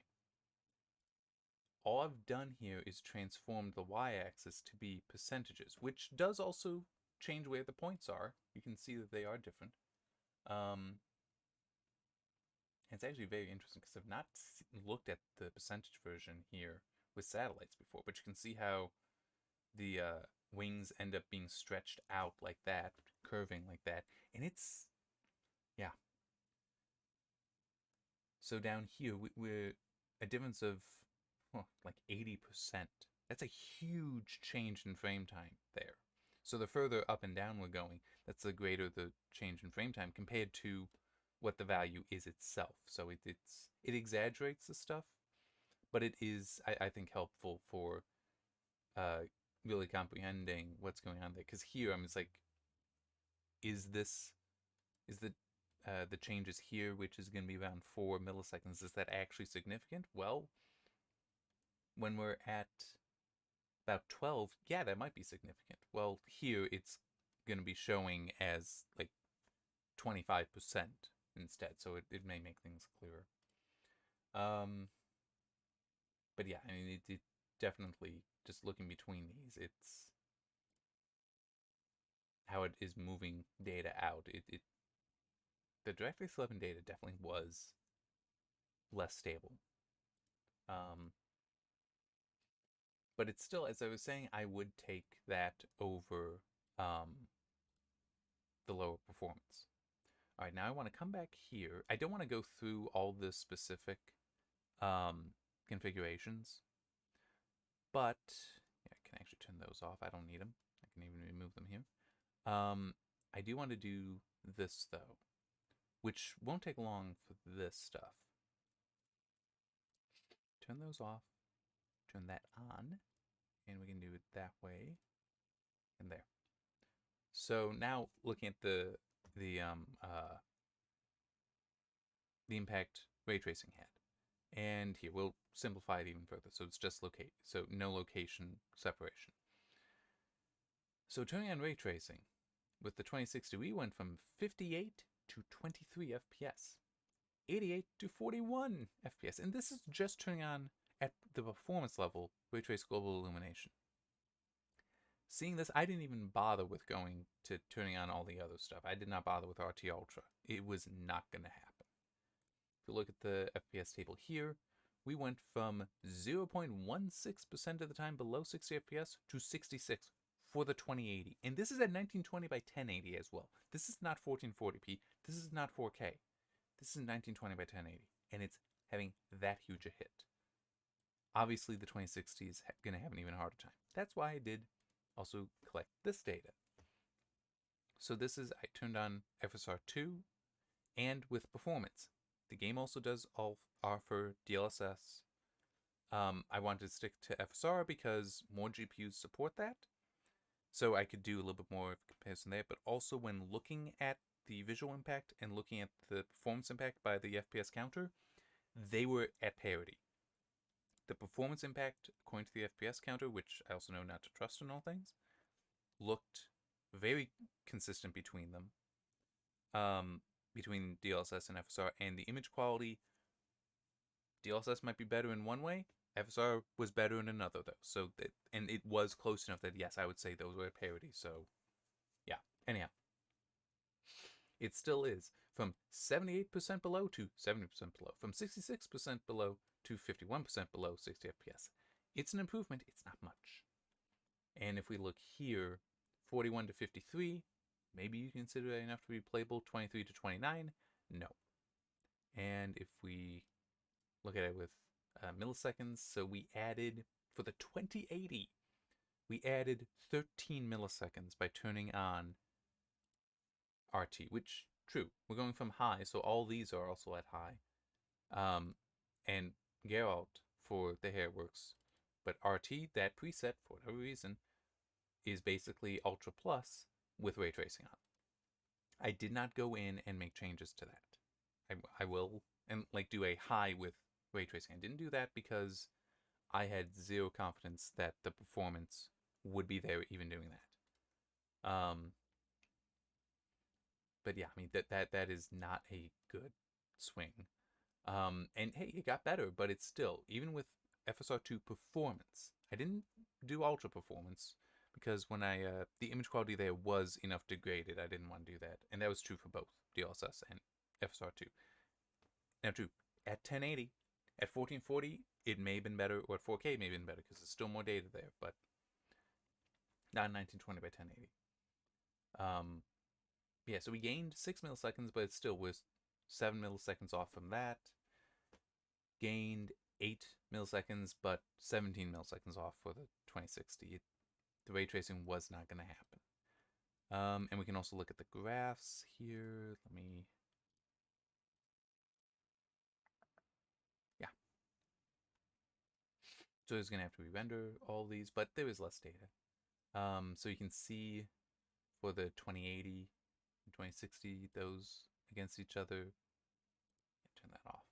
All I've done here is transform the y-axis to be percentages, which does also change where the points are. You can see that they are different. It's actually very interesting because I've not looked at the percentage version here with satellites before, but you can see how the wings end up being stretched out like that, curving like that, and it's, yeah. So down here, we're a difference of like 80%. That's a huge change in frame time there. So the further up and down we're going, that's the greater the change in frame time compared to what the value is itself. So it exaggerates the stuff, but it is, I think, helpful for really comprehending what's going on there. Because here, I'm just like, is the changes here, which is going to be around 4 milliseconds, is that actually significant? Well, when we're at about 12, yeah, that might be significant. Well, here it's going to be showing as like 25% instead, so it may make things clearer. But yeah, I mean, it definitely, just looking between these, it's how it is moving data out. The DirectX 11 data definitely was less stable. But it's still, as I was saying, I would take that over the lower performance. All right, now I want to come back here. I don't want to go through all the specific configurations, but yeah, I can actually turn those off. I don't need them. I can even remove them here. I do want to do this, though, which won't take long for this stuff. Turn those off, turn that on, and we can do it that way and there. So now looking at the um uh the impact ray tracing had. And here we'll simplify it even further. So it's just no location separation. So turning on ray tracing with the 2060, we went from 58 to 23 FPS, 88 to 41 FPS, and this is just turning on at the performance level ray trace global illumination. Seeing this, I didn't even bother with going to turning on all the other stuff. I did not bother with RT Ultra. It was not going to happen. If you look at the FPS table here, we went from 0.16% of the time below 60 FPS to 66 for the 2080. And this is at 1920 by 1080 as well. This is not 1440p. This is not 4K. This is 1920 by 1080. And it's having that huge a hit. Obviously, the 2060 is going to have an even harder time. That's why I did also collect this data. So this is, I turned on FSR2 and with performance. The game also does offer DLSS. I wanted to stick to FSR because more GPUs support that. So I could do a little bit more of comparison there, but also when looking at the visual impact and looking at the performance impact by the FPS counter, they were at parity. The performance impact, according to the FPS counter, which I also know not to trust in all things, looked very consistent between them, between DLSS and FSR, and the image quality, DLSS might be better in one way, FSR was better in another though. So and it was close enough that yes, I would say those were at parity. So yeah. Anyhow, it still is from 78% below to 70% below, from 66% below to 51% below 60 FPS. It's an improvement. It's not much. And if we look here, 41 to 53, maybe you consider that enough to be playable. 23 to 29, no. And if we look at it with milliseconds, so we added, for the 2080, we added 13 milliseconds by turning on RT, which, true, we're going from high, so all these are also at high. And Geralt for the hair works, but RT, that preset, for whatever reason, is basically Ultra Plus with ray tracing on. I did not go in and make changes to that. I will and like do a high with ray tracing. I didn't do that because I had zero confidence that the performance would be there even doing that. But yeah, I mean that is not a good swing. And hey, it got better, but it's still, even with FSR2 performance, I didn't do ultra performance because when the image quality there was enough degraded, I didn't want to do that. And that was true for both DLSS and FSR2. Now, true, at 1080, at 1440, it may have been better, or at 4K, it may have been better because there's still more data there, but not 1920 by 1080. Yeah, so we gained 6 milliseconds, but it still was 7 milliseconds off from that. Gained 8 milliseconds, but 17 milliseconds off for the 2060. The ray tracing was not going to happen. And we can also look at the graphs here. Yeah. So it's going to have to re-render all these, but there is less data. So you can see for the 2080 and 2060, those against each other. Turn that off.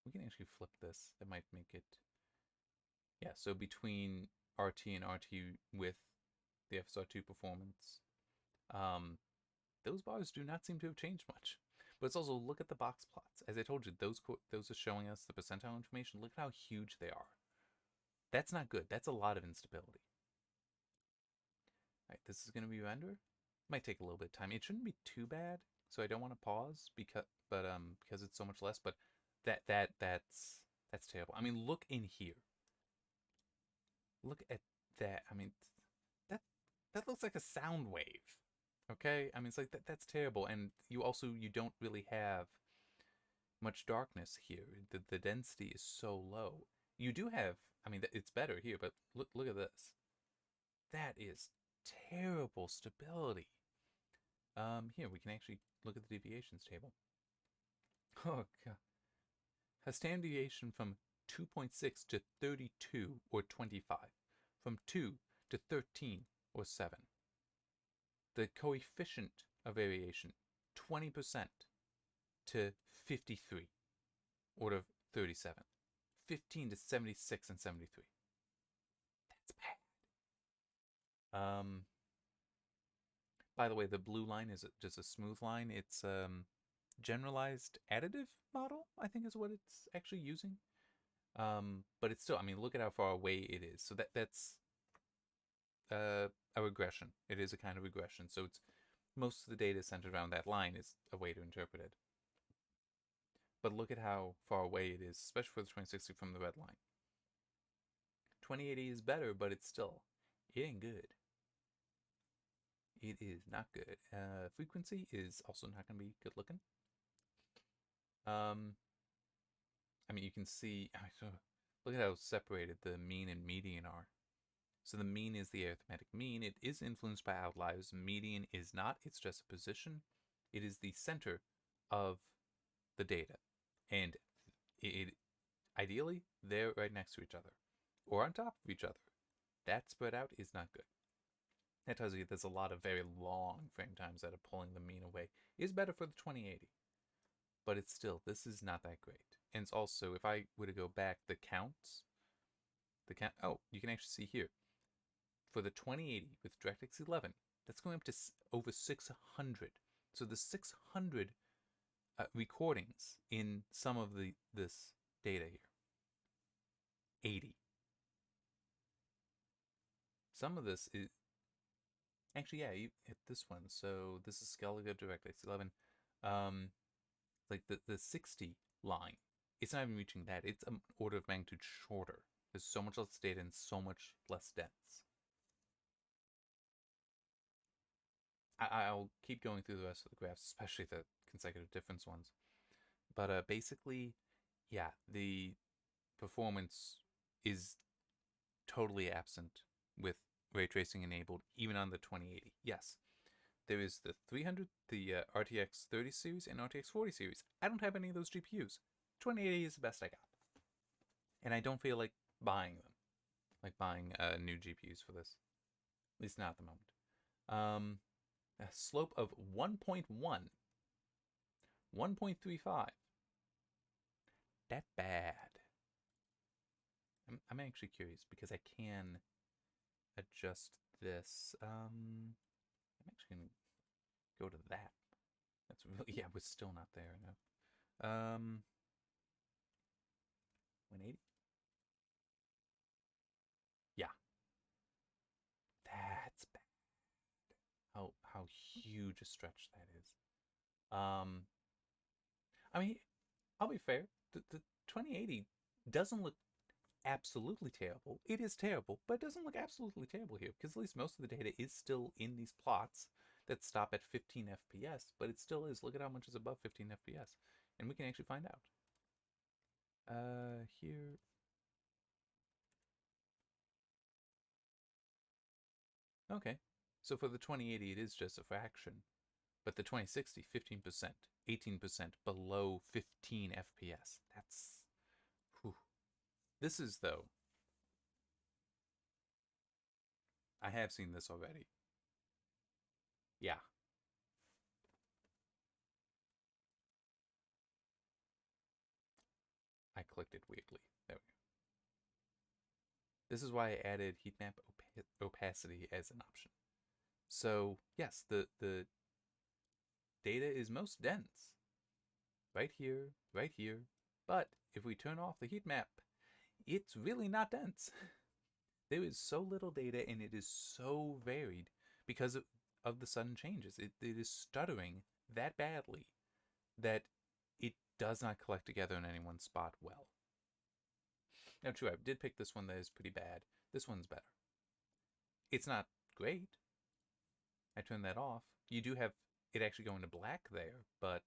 We can actually flip this. That might make it. Yeah, so between RT and RT with the FSR2 performance, those bars do not seem to have changed much. But it's also, look at the box plots. As I told you, those are showing us the percentile information. Look at how huge they are. That's not good. That's a lot of instability. All right, this is going to be render. Might take a little bit of time. It shouldn't be too bad, so I don't want to pause because it's so much less. But that's terrible. I mean, look in here. Look at that. I mean, that looks like a sound wave. Okay? I mean, it's like that's terrible. And you don't really have much darkness here. The density is so low. You do have, I mean, it's better here, but look at this. That is terrible stability. Here, we can actually look at the deviations table. Oh, God. A standard deviation from 2.6 to 32 or 25. from 2 to 13 or 7. The coefficient of variation, 20% to 53 or to 37. 15 to 76 and 73. That's bad. By the way, the blue line is just a smooth line. It's generalized additive model, I think is what it's actually using. But it's still, I mean, look at how far away it is. So that's a regression. It is a kind of regression. So it's most of the data centered around that line is a way to interpret it. But look at how far away it is, especially for the 2060 from the red line. 2080 is better, but it's still, it ain't good. It is not good. Frequency is also not going to be good looking. I mean, you can see, look at how separated the mean and median are. So the mean is the arithmetic mean. It is influenced by outliers. Median is not. It's just a position. It is the center of the data. And it ideally, they're right next to each other or on top of each other. That spread out is not good. That tells you there's a lot of very long frame times that are pulling the mean away. It is better for the 2080. But it's still, this is not that great. And it's also, if I were to go back, the counts, oh, you can actually see here. For the 2080 with DirectX 11, that's going up to over 600. So the 600 recordings in some of this data here. 80. Some of this is, actually, yeah, you hit this one. So this is Skellige DirectX 11. Like the 60 line, it's not even reaching that. It's an order of magnitude shorter. There's so much less data and so much less dense. I'll keep going through the rest of the graphs, especially the consecutive difference ones. But basically, yeah, the performance is totally absent with ray tracing enabled, even on the 2080. Yes, there is the 300, the RTX 30 series and RTX 40 series. I don't have any of those GPUs. 2080 is the best I got. And I don't feel like buying them. Like buying new GPUs for this. At least not at the moment. A slope of 1.1. 1.35. That bad. I'm actually curious because I can adjust this. I'm actually going to go to that. That's really, yeah, we're still not there, no. 180? Yeah. That's bad. How huge a stretch that is. I mean, I'll be fair. The 2080 doesn't look absolutely terrible. It is terrible, but it doesn't look absolutely terrible here because at least most of the data is still in these plots that stop at 15 FPS, but it still is. Look at how much is above 15 FPS, and we can actually find out. Here. Okay, so for the 2080, it is just a fraction, but the 2060, 15%, 18% below 15 FPS. That's, whew. This is, though, I have seen this already. Yeah. I clicked it weirdly. There we go. This is why I added heat map opacity as an option. So, yes, the data is most dense. Right here, right here. But if we turn off the heat map, it's really not dense. There is so little data and it is so varied because of the sudden changes. It is stuttering that badly that it does not collect together in any one spot well. Now, true, I did pick this one that is pretty bad. This one's better. It's not great. I turned that off. You do have it actually going to black there, but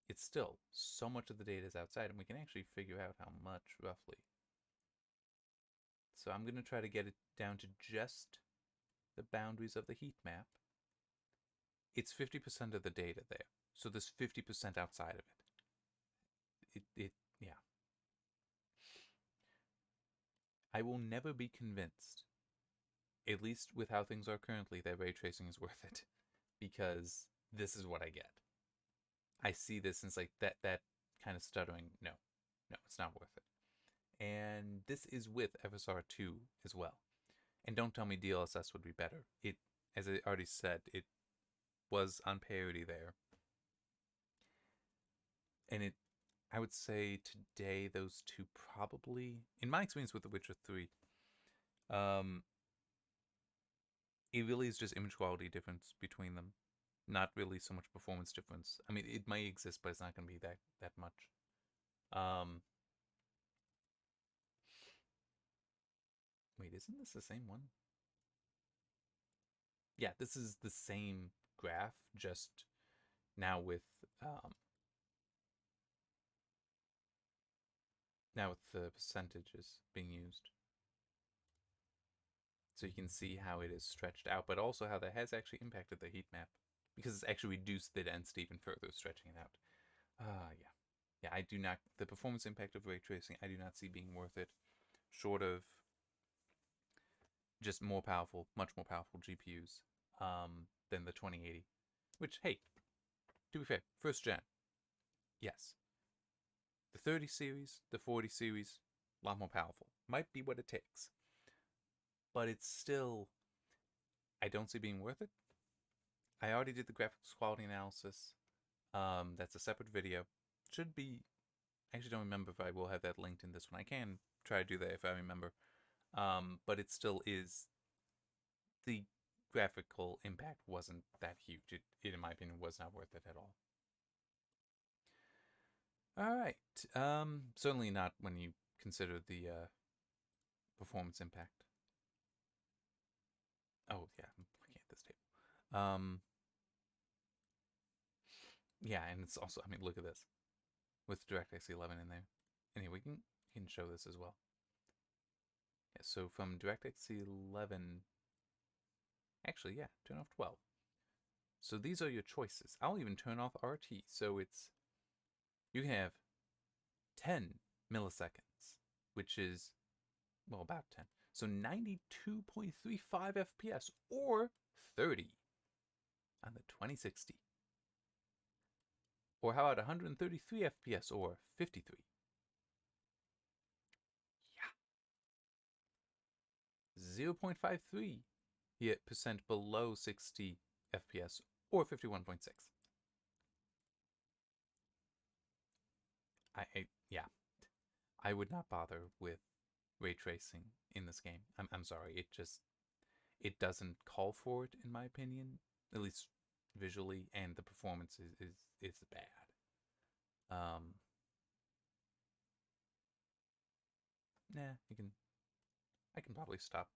it's still so much of the data is outside, and we can actually figure out how much roughly. So I'm going to try to get it down to just the boundaries of the heat map. It's 50% of the data there, so there's 50% outside of it. Yeah. I will never be convinced, at least with how things are currently, that ray tracing is worth it, because this is what I get. I see this and it's like that kind of stuttering. No, no, it's not worth it. And this is with FSR 2 as well. And don't tell me DLSS would be better. It, as I already said, it was on parity there. And it, I would say today those two probably, in my experience with The Witcher 3, it really is just image quality difference between them. Not really so much performance difference. I mean, it might exist, but it's not going to be that much. Wait, isn't this the same one? Yeah, this is the same graph, just now with the percentages being used. So you can see how it is stretched out, but also how that has actually impacted the heat map, because it's actually reduced the density even further, stretching it out. Yeah. Yeah, I do not, the performance impact of ray tracing, I do not see being worth it, short of just more powerful, much more powerful GPUs than the 2080. Which, hey, to be fair, first gen, yes. The 30 series, the 40 series, a lot more powerful. Might be what it takes. But it's still, I don't see being worth it. I already did the graphics quality analysis. That's a separate video. Should be, I actually don't remember if I will have that linked in this one. I can try to do that if I remember. But it still is, the graphical impact wasn't that huge. It, in my opinion, was not worth it at all. All right. Certainly not when you consider the performance impact. Oh yeah, I'm looking at this table. Yeah, and it's also, I mean, look at this with DirectX 11 in there. Anyway, we can show this as well. Yeah, so from DirectX 11, actually, yeah, turn off 12. So these are your choices. I'll even turn off RT. So it's, you can have 10 milliseconds, which is, well, about 10. So 92.35 FPS or 30 on the 2060. Or how about 133 FPS or 53? Yeah. 0.53 percent below 60 FPS or 51.6. Yeah. I would not bother with ray tracing in this game. I'm sorry. It doesn't call for it, in my opinion, at least visually, and the performance is bad. Nah, I can probably stop.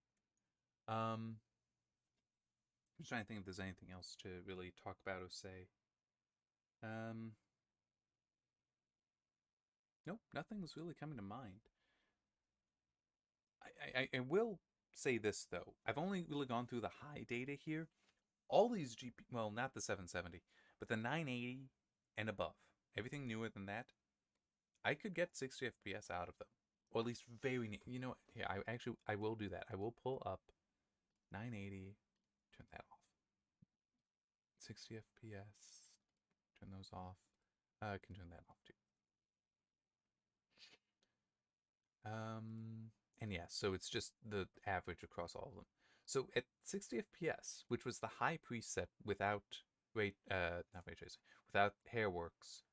I'm just trying to think if there's anything else to really talk about or say. Nope, nothing's really coming to mind. I will say this though. I've only really gone through the high data here. All these well, not the 770, but the 980 and above, everything newer than that, I could get 60 FPS out of them, or at least very near. You know what? Yeah, I will do that. I will pull up 980, turn that off. 60 FPS, turn those off. I can turn that off too. And yeah, so it's just the average across all of them. So at 60 FPS, which was the high preset without not ray tracing, without Hairworks,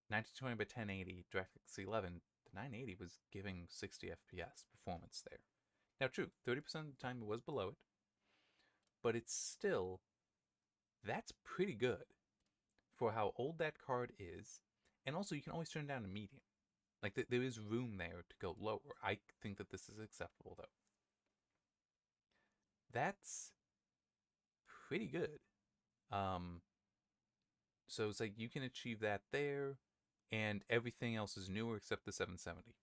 1920 by 1080 DirectX 11, the 980 was giving 60 FPS performance there. Now, true, 30% of the time it was below it, but it's still, that's pretty good for how old that card is, and also you can always turn it down to medium. Like, there is room there to go lower. I think that this is acceptable, though. That's pretty good. So it's like you can achieve that there, and everything else is newer except the 770.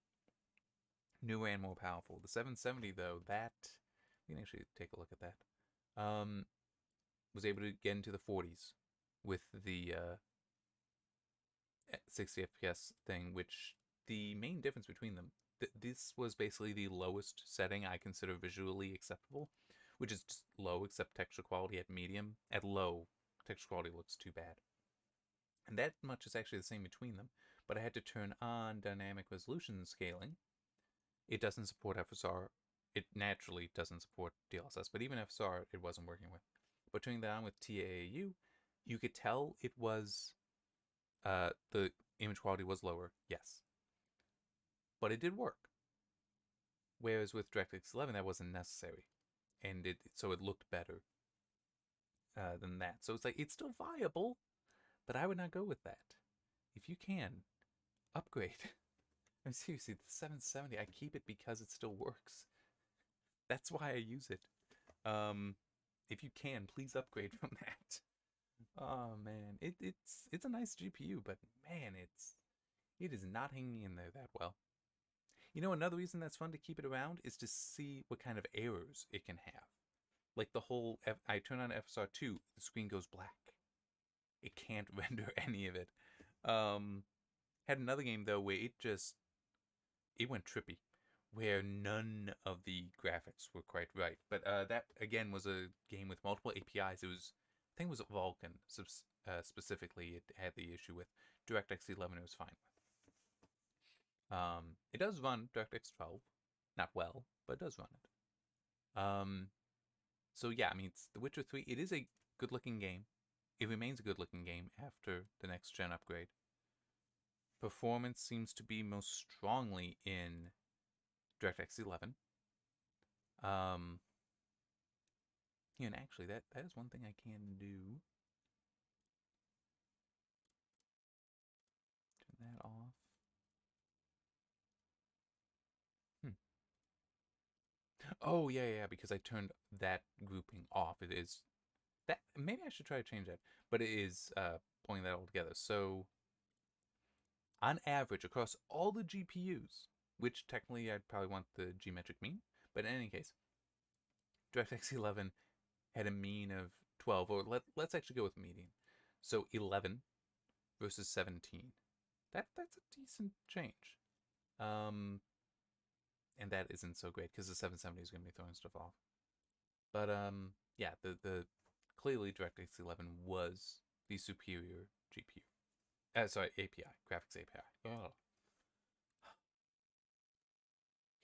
Newer and more powerful. The 770, though, that, we can actually take a look at that. Was able to get into the 40s with the 60 FPS thing, which the main difference between them, this was basically the lowest setting I consider visually acceptable, which is just low, except texture quality at medium. At low, texture quality looks too bad. And that much is actually the same between them, but I had to turn on dynamic resolution scaling. It doesn't support FSR. It naturally doesn't support DLSS, but even FSR it wasn't working with. But turning that on with TAAU, you could tell it was, the image quality was lower, yes. But it did work. Whereas with DirectX 11, that wasn't necessary. And so it looked better than that. So it's like, it's still viable, but I would not go with that. If you can, upgrade. I mean, seriously, the 770, I keep it because it still works. That's why I use it. If you can, please upgrade from that. Oh man, it's a nice GPU, but man, it is not hanging in there that well. You know, another reason that's fun to keep it around is to see what kind of errors it can have. Like the whole, I turn on FSR2, the screen goes black. It can't render any of it. Had another game though where it went trippy, where none of the graphics were quite right. But that again was a game with multiple APIs. I think it was Vulkan specifically. It had the issue with. DirectX 11 it was fine with. It does run DirectX 12, not well, but it does run it. So yeah, I mean, it's The Witcher 3. It is a good-looking game. It remains a good-looking game after the next gen upgrade. Performance seems to be most strongly in DirectX 11. And actually, that is one thing I can do. Turn that off. Oh yeah, because I turned that grouping off. It is that maybe I should try to change that, but it is pulling that all together. So on average across all the GPUs, which technically I'd probably want the geometric mean, but in any case, DirectX 11 had a mean of 12, or let's actually go with median. So 11 versus 17. That's a decent change. And that isn't so great because the 770 is going to be throwing stuff off. But yeah, the clearly DirectX 11 was the superior GPU. Sorry, API, graphics API. Oh.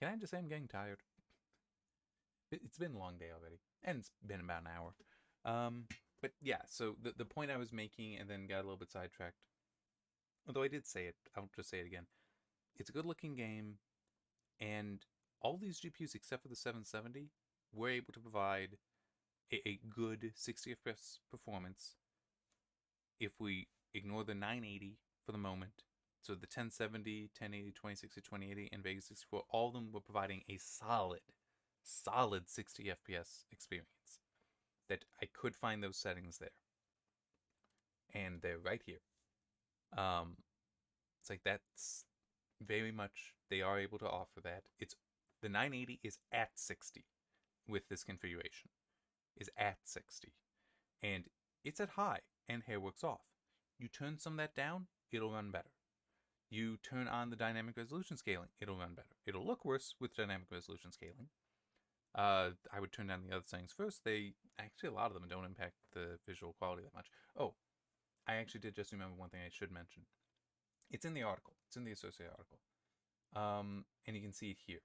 Can I just say I'm getting tired? It's been a long day already, and it's been about an hour. But yeah, so the point I was making, and then got a little bit sidetracked. Although I did say it, I'll just say it again. It's a good-looking game, and all these GPUs except for the 770 were able to provide a good 60 FPS performance if we ignore the 980 for the moment. So the 1070, 1080, 2060, 2080, and Vega 64, all of them were providing a solid 60 FPS experience. That I could find those settings there. And they're right here. It's like that's very much, they are able to offer that. The 980 is at 60 with this configuration. Is at 60. And it's at high, and hair works off. You turn some of that down, it'll run better. You turn on the dynamic resolution scaling, it'll run better. It'll look worse with dynamic resolution scaling. I would turn down the other settings first. Actually, a lot of them don't impact the visual quality that much. Oh, I actually did just remember one thing I should mention. It's in the article. It's in the associated article. And you can see it here.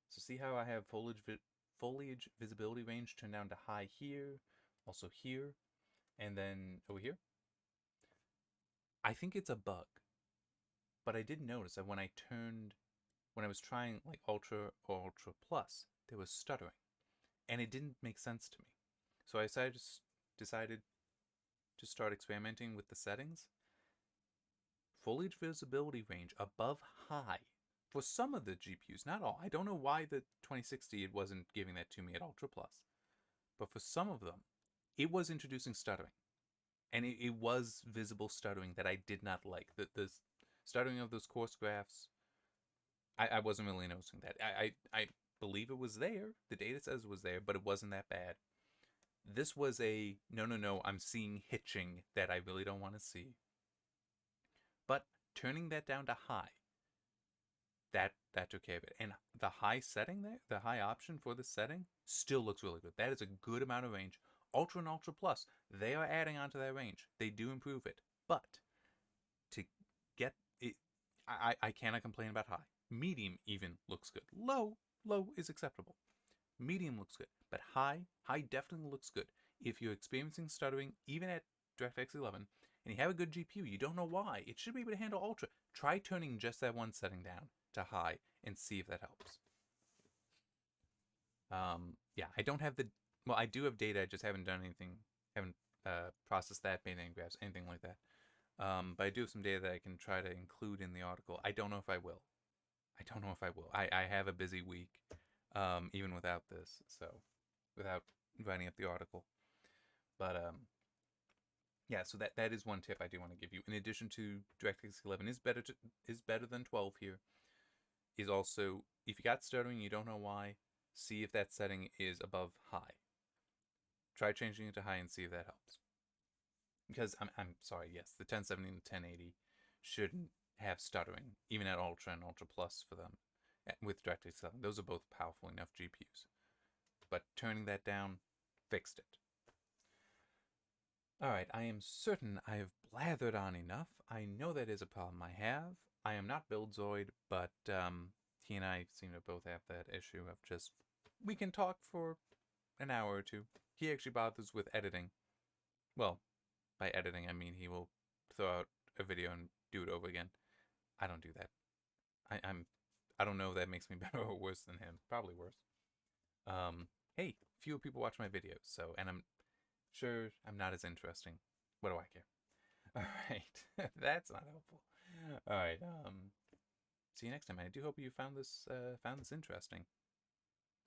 So see how I have foliage visibility range turned down to high here, also here, and then over here? I think it's a bug. But I did notice that when I was trying like Ultra or Ultra Plus, there was stuttering. And it didn't make sense to me. So I decided to start experimenting with the settings. Foliage visibility range above high for some of the GPUs, not all. I don't know why the 2060 it wasn't giving that to me at Ultra Plus. But for some of them, it was introducing stuttering. And it was visible stuttering that I did not like. The stuttering of those coarse graphs, I wasn't really noticing that. I believe it was there. The data says it was there, but it wasn't that bad. This was a, no, I'm seeing hitching that I really don't want to see. But turning that down to high, that took care of it. And the high setting there, the high option for the setting, still looks really good. That is a good amount of range. Ultra and Ultra Plus, they are adding onto that range. They do improve it. But to get it, I cannot complain about high. Medium even looks good. Low is acceptable. Medium looks good. But high definitely looks good. If you're experiencing stuttering, even at DirectX 11, and you have a good GPU, you don't know why, it should be able to handle Ultra. Try turning just that one setting down to high and see if that helps. Yeah, I don't have the, well, I do have data, I just haven't done anything, haven't processed that, made any graphs, anything like that. But I do have some data that I can try to include in the article. I don't know if I will. I have a busy week, even without this, so without writing up the article. But yeah, so that is one tip I do want to give you. In addition to DirectX 11 is better than 12 here. Is also, if you got stuttering, you don't know why, see if that setting is above high. Try changing it to high and see if that helps. Because I'm sorry, yes, the 1070 and the 1080 shouldn't have stuttering, even at Ultra and Ultra Plus for them with DirectX 11. Those are both powerful enough GPUs. But turning that down fixed it. Alright, I am certain I have blathered on enough. I know that is a problem I have. I am not Buildzoid, but he and I seem to both have that issue of just, we can talk for an hour or two. He actually bothers with editing. Well, by editing, I mean he will throw out a video and do it over again. I don't do that. I don't know if that makes me better or worse than him. Probably worse. Hey, fewer people watch my videos, so, and I'm sure I'm not as interesting. What do I care? Alright, that's not helpful. Alright, see you next time. I do hope you found this interesting.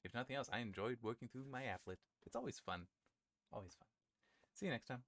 If nothing else, I enjoyed working through my applet. It's always fun. Always fun. See you next time.